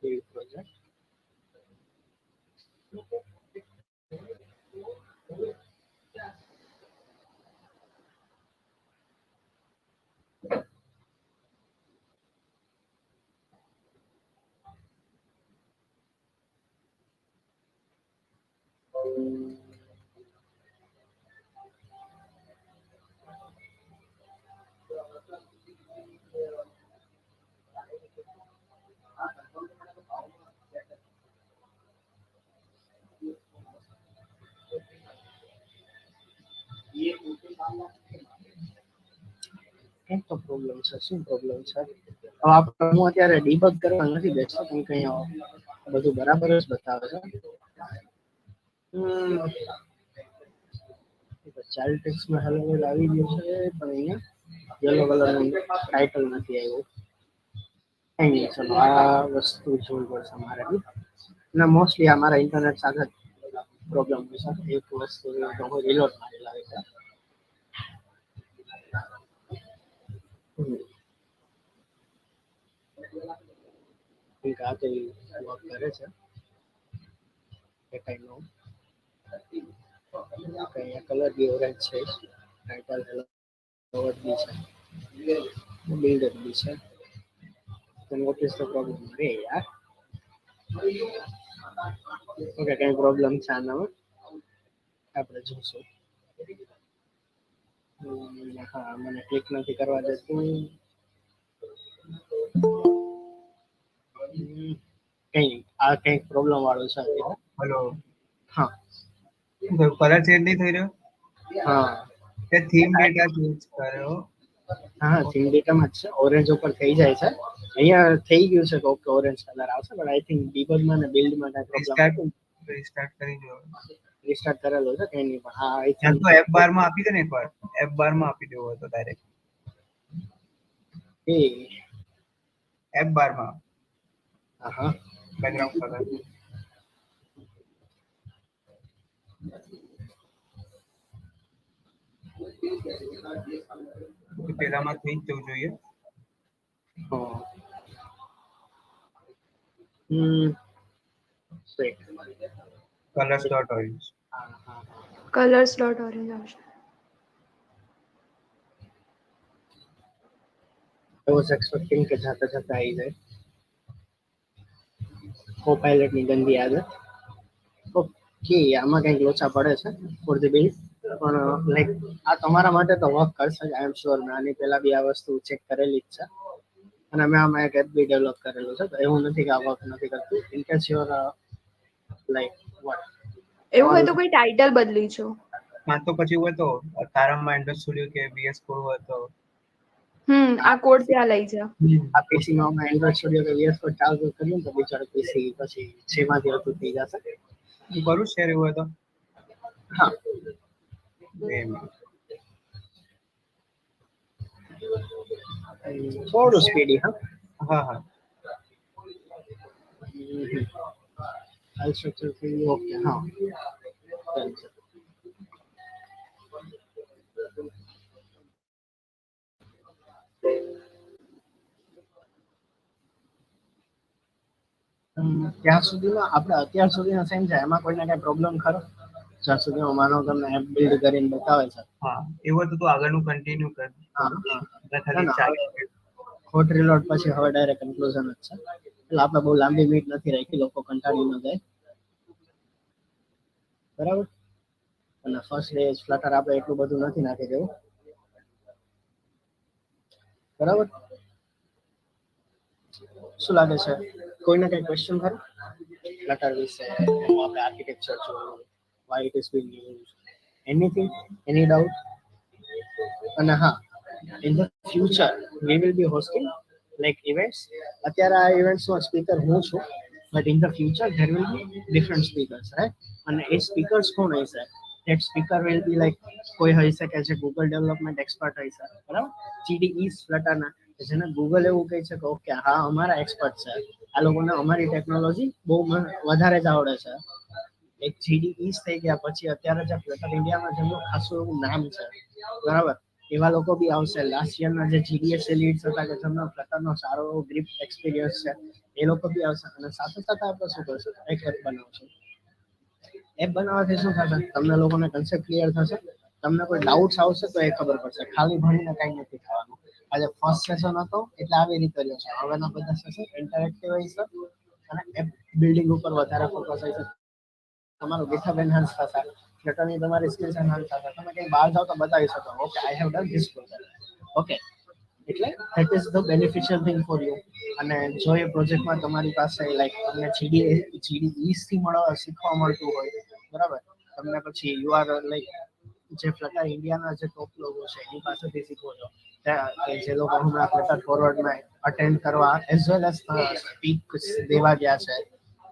build project. કંઈક તો પ્રોબ્લેમ છે, શું પ્રોબ્લેમ છે? હવે આપણે હું અત્યારે ડીબગ કરવા નથી બેસતો, કેમ કે અહીંયા બધું બરાબર જ બતાવે છે. ચાઇલ્ડ ટેક્સ્ટમાં હેલો વર્લ્ડ આવી ગયું છે, પણ અહીંયા યલો કલરનું ટાઇટલ નથી આવ્યું. કઈ નહીં, ચલો આ વસ્તુ જોવી પડશે મારે. અને મોસ્ટલી આ મારા ઇન્ટરનેટ સાથે પ્રોબ્લેમ છે. એક વસ્તુ તો હું રિલોડ મારી લાવી છે. આ તો વર્ક કરે છે એ કઈ નો. અહીંયા કલર બી ઓરેન્જ છે, ટાઇટલ હેલો વર્લ્ડ બી છે, બિલ્ડર બી છે. then what is the problem? અરે યાર, ઓકે, કઈ પ્રોબ્લેમ છે આનામાં, આપણે જોશું. હા, મને ક્લિક નથી કરવા દેતું. કઈ આ કઈક પ્રોબ્લેમ વાળું છે. હેલો, હા, કલર ચેન્જ નહીં થઈ રહ્યો? હા, તે થીમ ડેટા ચેન્જ કર્યો. હા, થીમ ડેટામાં જ છે, ઓરેન્જ ઉપર થઈ જાય છે. અહીંયા થઈ ગયું છે કે ઓકે ઓરેન્જ કલર આવશે, પણ આઈ થિંક ડીબગમાં ને બિલ્ડમાં કઈ પ્રોબ્લેમ રિસ્ટાર્ટ કરી જો. રિસ્ટાર્ટ કરેલો છે કઈ નહીં, પણ હા આઈ ત્યાં થિંક તો એપ બાર માં આપી દે ને એકવાર, એપ બાર માં આપી દેવો હતો ડાયરેક્ટ એ એપ બાર માં હા, બેકગ્રાઉન્ડ કલર. પેલામાં થઈ જ જવું જોઈએ. હા, wait. Colours dot orange. હા, કલર્સ ડોટ ઓરેન્જ આવશે. I was expecting કે જાતે જાતે આવી જાય. કોપાયલટ ની ગંદી આદત. ઓકે, આમાં કંઈક લોચા પડે છે ફોર ધ બિલ્ડ, પણ લાઈક આ તમારા માટે તો વર્ક કરશે જ, આઈ એમ શ્યોર. મેં આની પહેલા બી આ વસ્તુ ચેક કરેલી જ છે, અને મેં આમાં એક એપ બી ડેવલપ કરેલું છે, તો એવું નથી કે આ વર્ક નથી કરતું. In case your like what એવું હોય તો કોઈ ટાઇટલ બદલી છો. હા, તો પછી હોય તો તારામાં એન્ડ્રોઇડ સ્ટુડિયો કે VS કોડ હોય તો આ કોડ ત્યાં લઈ જા. આ પીસી માં અમે એન્ડ્રોઇડ સ્ટુડિયો કે VS કોડ ચાલુ કર્યું તો બિચારો પીસી પછી જેમાંથી હતું થઈ જશે. હું કરું શેર એવું હોય તો. હા, 2 મિનિટ. થોડું સ્પીડી. હા, હા હા ફાઇલ સ્ટ્રક્ચર થઈ ઓકે. હા, ત્યાં સુધીમાં આપણે અત્યાર સુધીનો સેમ છે, એમાં કોઈને કઈ પ્રોબ્લેમ ખરો? જ્યાં સુધીમાં માનો તમને એપ બિલ્ડ કરીને બતાવે છે. હા, એવું હોય તો તું આગળનું કન્ટિન્યુ કર. હા, મેં ના ખાલી ના, 40 મિનિટ. હોટ રિલોડ પછી હવે ડાયરેક્ટ કન્ક્લુઝન જ છે, એટલે આપણે બહુ લાંબી મીટ નથી રાખી, લોકો કંટાળી ન જાય. બરાબર. અને ફર્સ્ટ ડે ફ્લટર આપણે એટલું બધું નથી નાખી દેવું. બરાબર. શું લાગે છે, કોઈને કઈ ક્વેશ્ચન ખરો ફ્લટર વિશે? આપણે આર્કિટેક્ચર જોયું, why it is being used, anything, any doubt? અને હા, in the future we will be hosting like events. અત્યારે આ ઇવેન્ટ્સમાં સ્પીકર હું છું, but in the future there will be different speakers, right? અને એ સ્પીકર્સ કોણ હશે? that speaker will be like કોઈ હોઈ શકે છે ગૂગલ ડેવલપમેન્ટ એક્સપર્ટ હોય છે, બરાબર. GDE ફ્લટર ના, જેને ગૂગલ એવું કહે છે કે ઓકે હા અમારા એક્સપર્ટ છે, આ લોકોને અમારી ટેકનોલોજી બહુ વધારે જ આવડે છે. એક GDE થઈ ગયા પછી અત્યારે જે ફ્લટર ઇન્ડિયામાં જેમનું ખાસું એવું નામ છે, બરાબર, એવા લોકો બી આવશે. લાસ્ટ યરના જે GDSC લીડ્સ હતા કે જેમનો ફ્લટરનો સારો ગ્રીપ એક્સપિરિયન્સ છે, એ લોકો બી આવશે. અને સાથે સાથે આપણે શું કરશું, એક એપ બનાવશું. એપ બનાવવાથી શું થશે, તમને લોકોને કન્સેપ્ટ ક્લિયર થશે, તમને કોઈ ડાઉટ્સ આવશે તો એ ખબર પડશે. ખાલી ભણીને કઈ નથી થવાનું. આજે ફર્સ્ટ સેશન હતો એટલે આવી રીતે રહ્યો છે, હવેના બધા સેશન ઇન્ટરેક્ટિવ હોય છે અને એપ બિલ્ડિંગ ઉપર વધારે ફોકસ હોય છે. તમારું ગિટહબ એનહાન્સ થશે, ફ્લટરની તમારી સ્કિલ્સ એનહાન્સ થશે, તમે કંઈ બહાર જાઓ તો બતાવી શકો okay I have done this project. Okay, એટલે that is the beneficial thing for you. અને જો એ પ્રોજેક્ટમાં તમારી પાસે લાઈક તમને GDE થી શીખવા મળતું હોય, બરાબર, તમને પછી યુ આર લાઈક જે ફ્લટર ઇન્ડિયાના જે ટોપ લોકો છે એની પાસેથી શીખો છો, જે લોકો હમણાં ફ્લટર ફોરવર્ડમાં અટેન્ડ કરવા એઝ વેલ એઝ સ્પીક દેવા ગયા છે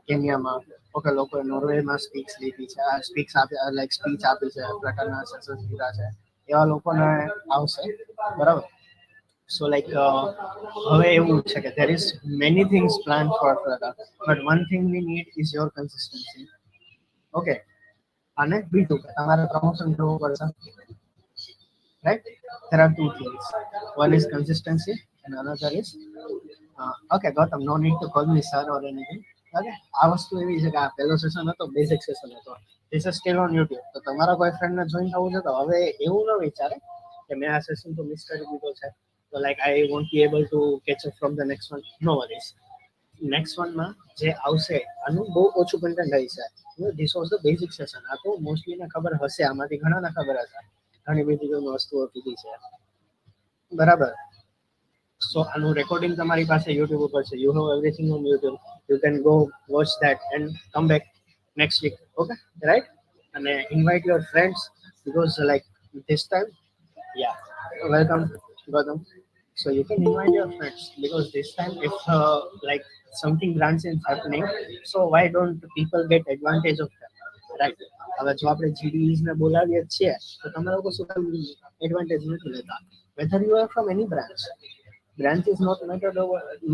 કેન્યામાં. ઓકે, લોકોએ નોર્વેમાં સ્પીચ લીધી છે, સ્પીચ આપી છે, ફ્લટરના સેશન્સ લીધા છે, એવા લોકોને આવશે, બરાબર. સો લાઈક હવે એવું છે કે there is many things planned for Flutter, but one thing we need is your consistency. Okay, અને બીજું કે તમારે પ્રમોશન કરવું પડશે, right? There are two things, one is consistency and another is okay Gautam, no need to call me sir or anything. Okay, આ વસ્તુ એવી છે કે આ પહેલો સેશન હતો, બેઝિક સેશન હતો, this is still on YouTube. તો તમારા કોઈ ફ્રેન્ડ ને જોઈન થવું છે તો હવે એવું ન વિચારે કે મેં આ સેશન તો મિસ કરી દીધો છે, તો like I won't be able to catch up from the next one. No worries, next વનમાં જે આવશે આનું બહુ ઓછું કન્ટેન્ટ હશે. This was the basic session. આ તો મોસ્ટલી ને ખબર હશે, આમાંથી ઘણાને ખબર હશે, ઘણી બધી વસ્તુઓ કીધી છે, બરાબર. સો આનું રેકોર્ડિંગ તમારી પાસે યુટ્યુબ ઉપર છે, you have everything on YouTube, you can go watch that and come back next week. Okay, right? અને invite your friends because like this time, yeah, welcome Gautam. So you can invite your friends because this time if like something grand is happening, so why don't people get advantage of that, right? હવે જો આપણે GDEs ને બોલાવીએ છીએ તો તમે લોકો શું કામ એડવાન્ટેજ નથી લેતા? Whether you are from any branch is not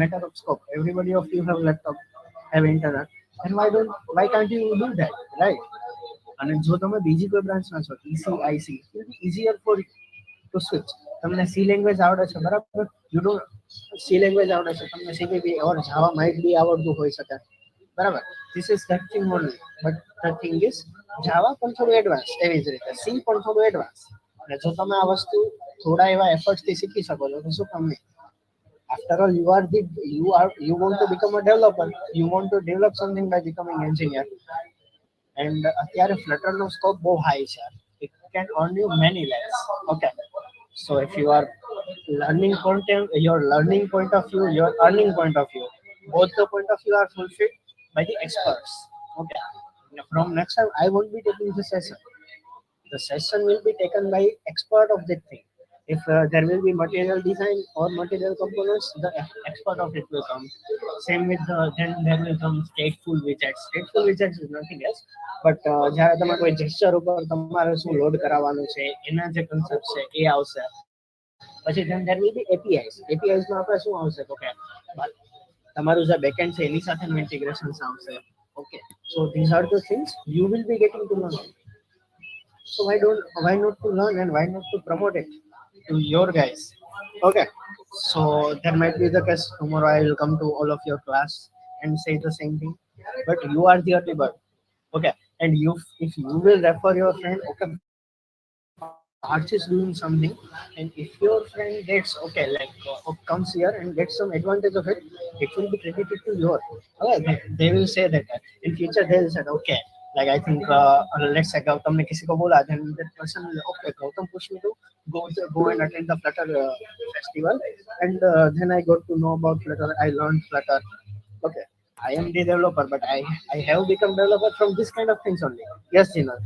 matter of scope. Everybody of you have laptop, have internet, and why can't you do that, right? અને જો તમે બીજી કોઈ બ્રાન્ચના છો, EC, IC, it will be easier for you to switch. તમને C language આવડે છે, બરાબર, યુ ડોન્ટ C લેંગ્વેજ આવડે છે, તમને CPP or Java might be આવડતું હોઈ શકે, બરાબર. This is that thing only, but the thing is Java પણ થોડું એડવાન્સ, એવી જ રીતે C પણ થોડું એડવાન્સ. અને જો તમે આ વસ્તુ થોડા એવા એફર્ટથી શીખી શકો છો તો શું કામ નહીં? After all, you want to become a developer. You want to develop something by becoming engineer. And અત્યારે Flutter નો scope બહુ high છે. It can earn you many lakhs. Okay. So if you are learning content, your learning point of view, your earning point of view, both the point of view are fulfilled by the experts. Okay. Now, from next time, I won't be taking the session. The session will be taken by expert of that thing. If there will be material design or material components, the expert of it will come. Same with then there will come stateful widgets. Stateful widgets is nothing else, but જ્યારે તમે કોઈ gesture ઉપર તમારે શું load કરાવવાનું છે એના જે કન્સેપ્ટ છે એ આવશે. પછી then there will be APIs. APIs માં આપણે શું આવશે તો કે તમારું જે બેકએન્ડ છે એની સાથેનું ઇન્ટિગ્રેશન્સ આવશે. Okay, so these are the things you will be getting to learn. So why not to learn and why not to promote it to your guys? Okay. So there might be the case tomorrow I will come to all of your class and say the same thing. But you are the early bird. Okay. And you if you will refer your friend, okay, Arch is doing something, and if your friend gets okay, like comes here and gets some advantage of it, it will be credited to your. Okay, they will say that in future they will say okay, like I think let's say Gautam ने किसी को बोला, then that person will okay, Gautam pushed me to go and attend the Flutter festival, and then I got to know about Flutter. I learned Flutter. Okay, I am the developer, but I have become developer from this kind of things only. Yes, Gina.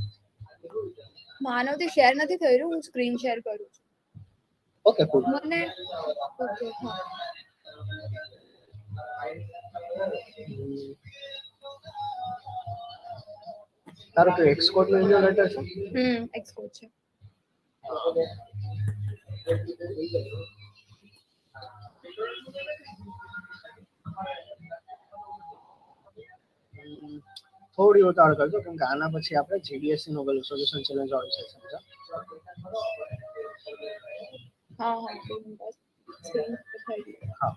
માનવથી share નથી થઈ રહ્યું, હું screen share કરું છું. Okay, cool. મને okay હા તારો કે એક્સકોડ નો ઇમેલ લેટર છે? એક્સકોડ છે. થોડી ઉતાવળ કરજો કેમ કે આના પછી આપણે GDSC નો પેલું સોલ્યુશન ચેલેન્જ વાળું છે સમજો. હા હા સ્ક્રીન થઈ ગયું, હા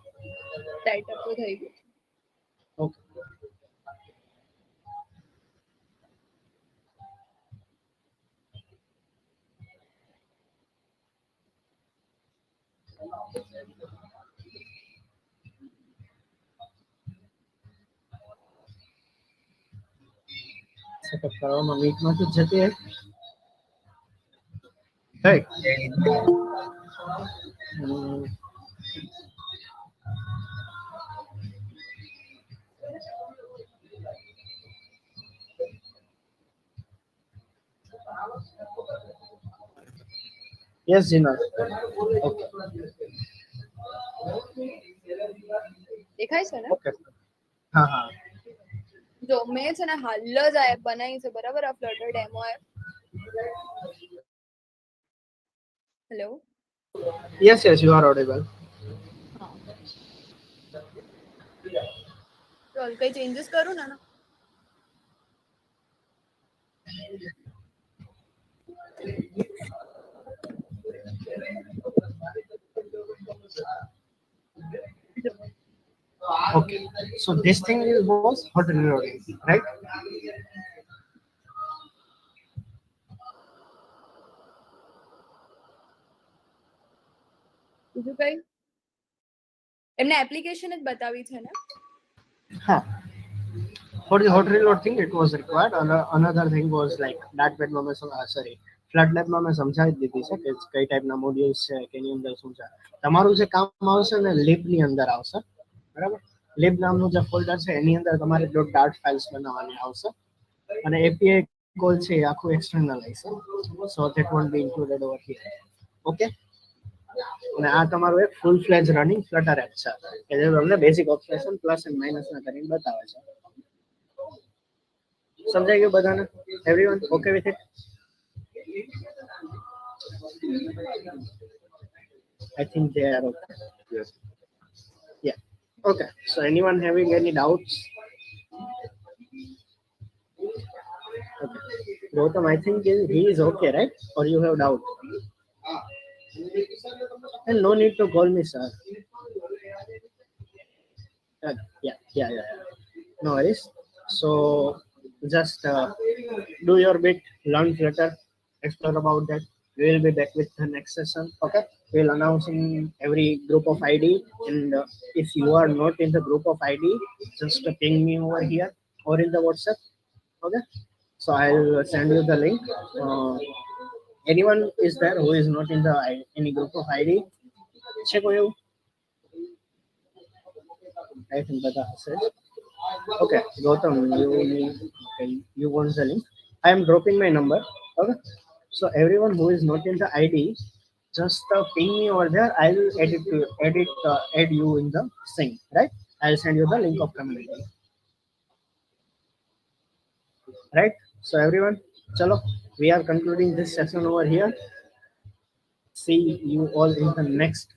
સેટઅપ તો થઈ ગયું. ઓકે. સેટઅપ કરવામાં મીટમાંથી જ જતી હે. Yes, Gina. Okay. દેખાય છે ને? Okay. હા હા. જો મેં છે ને હાલ જ આ એપ બનાવી છે બરાબર, આ flutter demo app. Hello. Yes, yes, you are audible. હા ચાલ કઈ ચેન્જીસ કરું ને? Okay. So this thing was hot reloading, right? બીજું કઈ? એમને એપ્લિકેશન જ બતાવી છે ને? Huh. For the hot reload thing, it was required. Another thing was like dartpad માં મેં sorry, floodlab માં મેં સમજાવી દીધી છે કે કઈ ટાઈપના મોડ્યુલ્સ છે કે એની અંદર શું છે. તમારું જે કામ આવશે ને lib ની અંદર આવશે, બરાબર? lib નામનું જે ફોલ્ડર છે એની અંદર તમારે .dart ફાઇલ્સ બનાવવાની આવશે અને API કોલ છે એ આખું એક્સટર્નલ હશે. So that won't be included over here. Okay? અને આ તમારું એક ફૂલ ફ્લેજ રનિંગ ફ્લટર એપ છે કે જે તમને basic operation plus and minus ના કરીને બતાવે છે. સમજાઈ ગયું બધાને? Everyone okay with it? I think they are okay. Yes. Yeah. Okay. So anyone having any doubts? Okay. Gautam, I think he is okay, right? Or you have doubt? And no need to call me sir. Yeah. No worries. So just do your bit, learn Flutter, explore about that, we will be back with the next session. Okay, we'll announce in every group of ID, and if you are not in the group of ID, just ping me over here or in the WhatsApp. Okay, so I'll send you the link. Anyone is there who is not in the any group of ID? Check you. Right in the message. Okay, Gautam, okay, you want the link? I am dropping my number. Okay, so everyone who is not in the ID, just ping me over there. I'll add you in the sync. Right? I'll send you the link of community. Right? So everyone, chalo, we are concluding this session over here. See you all in the next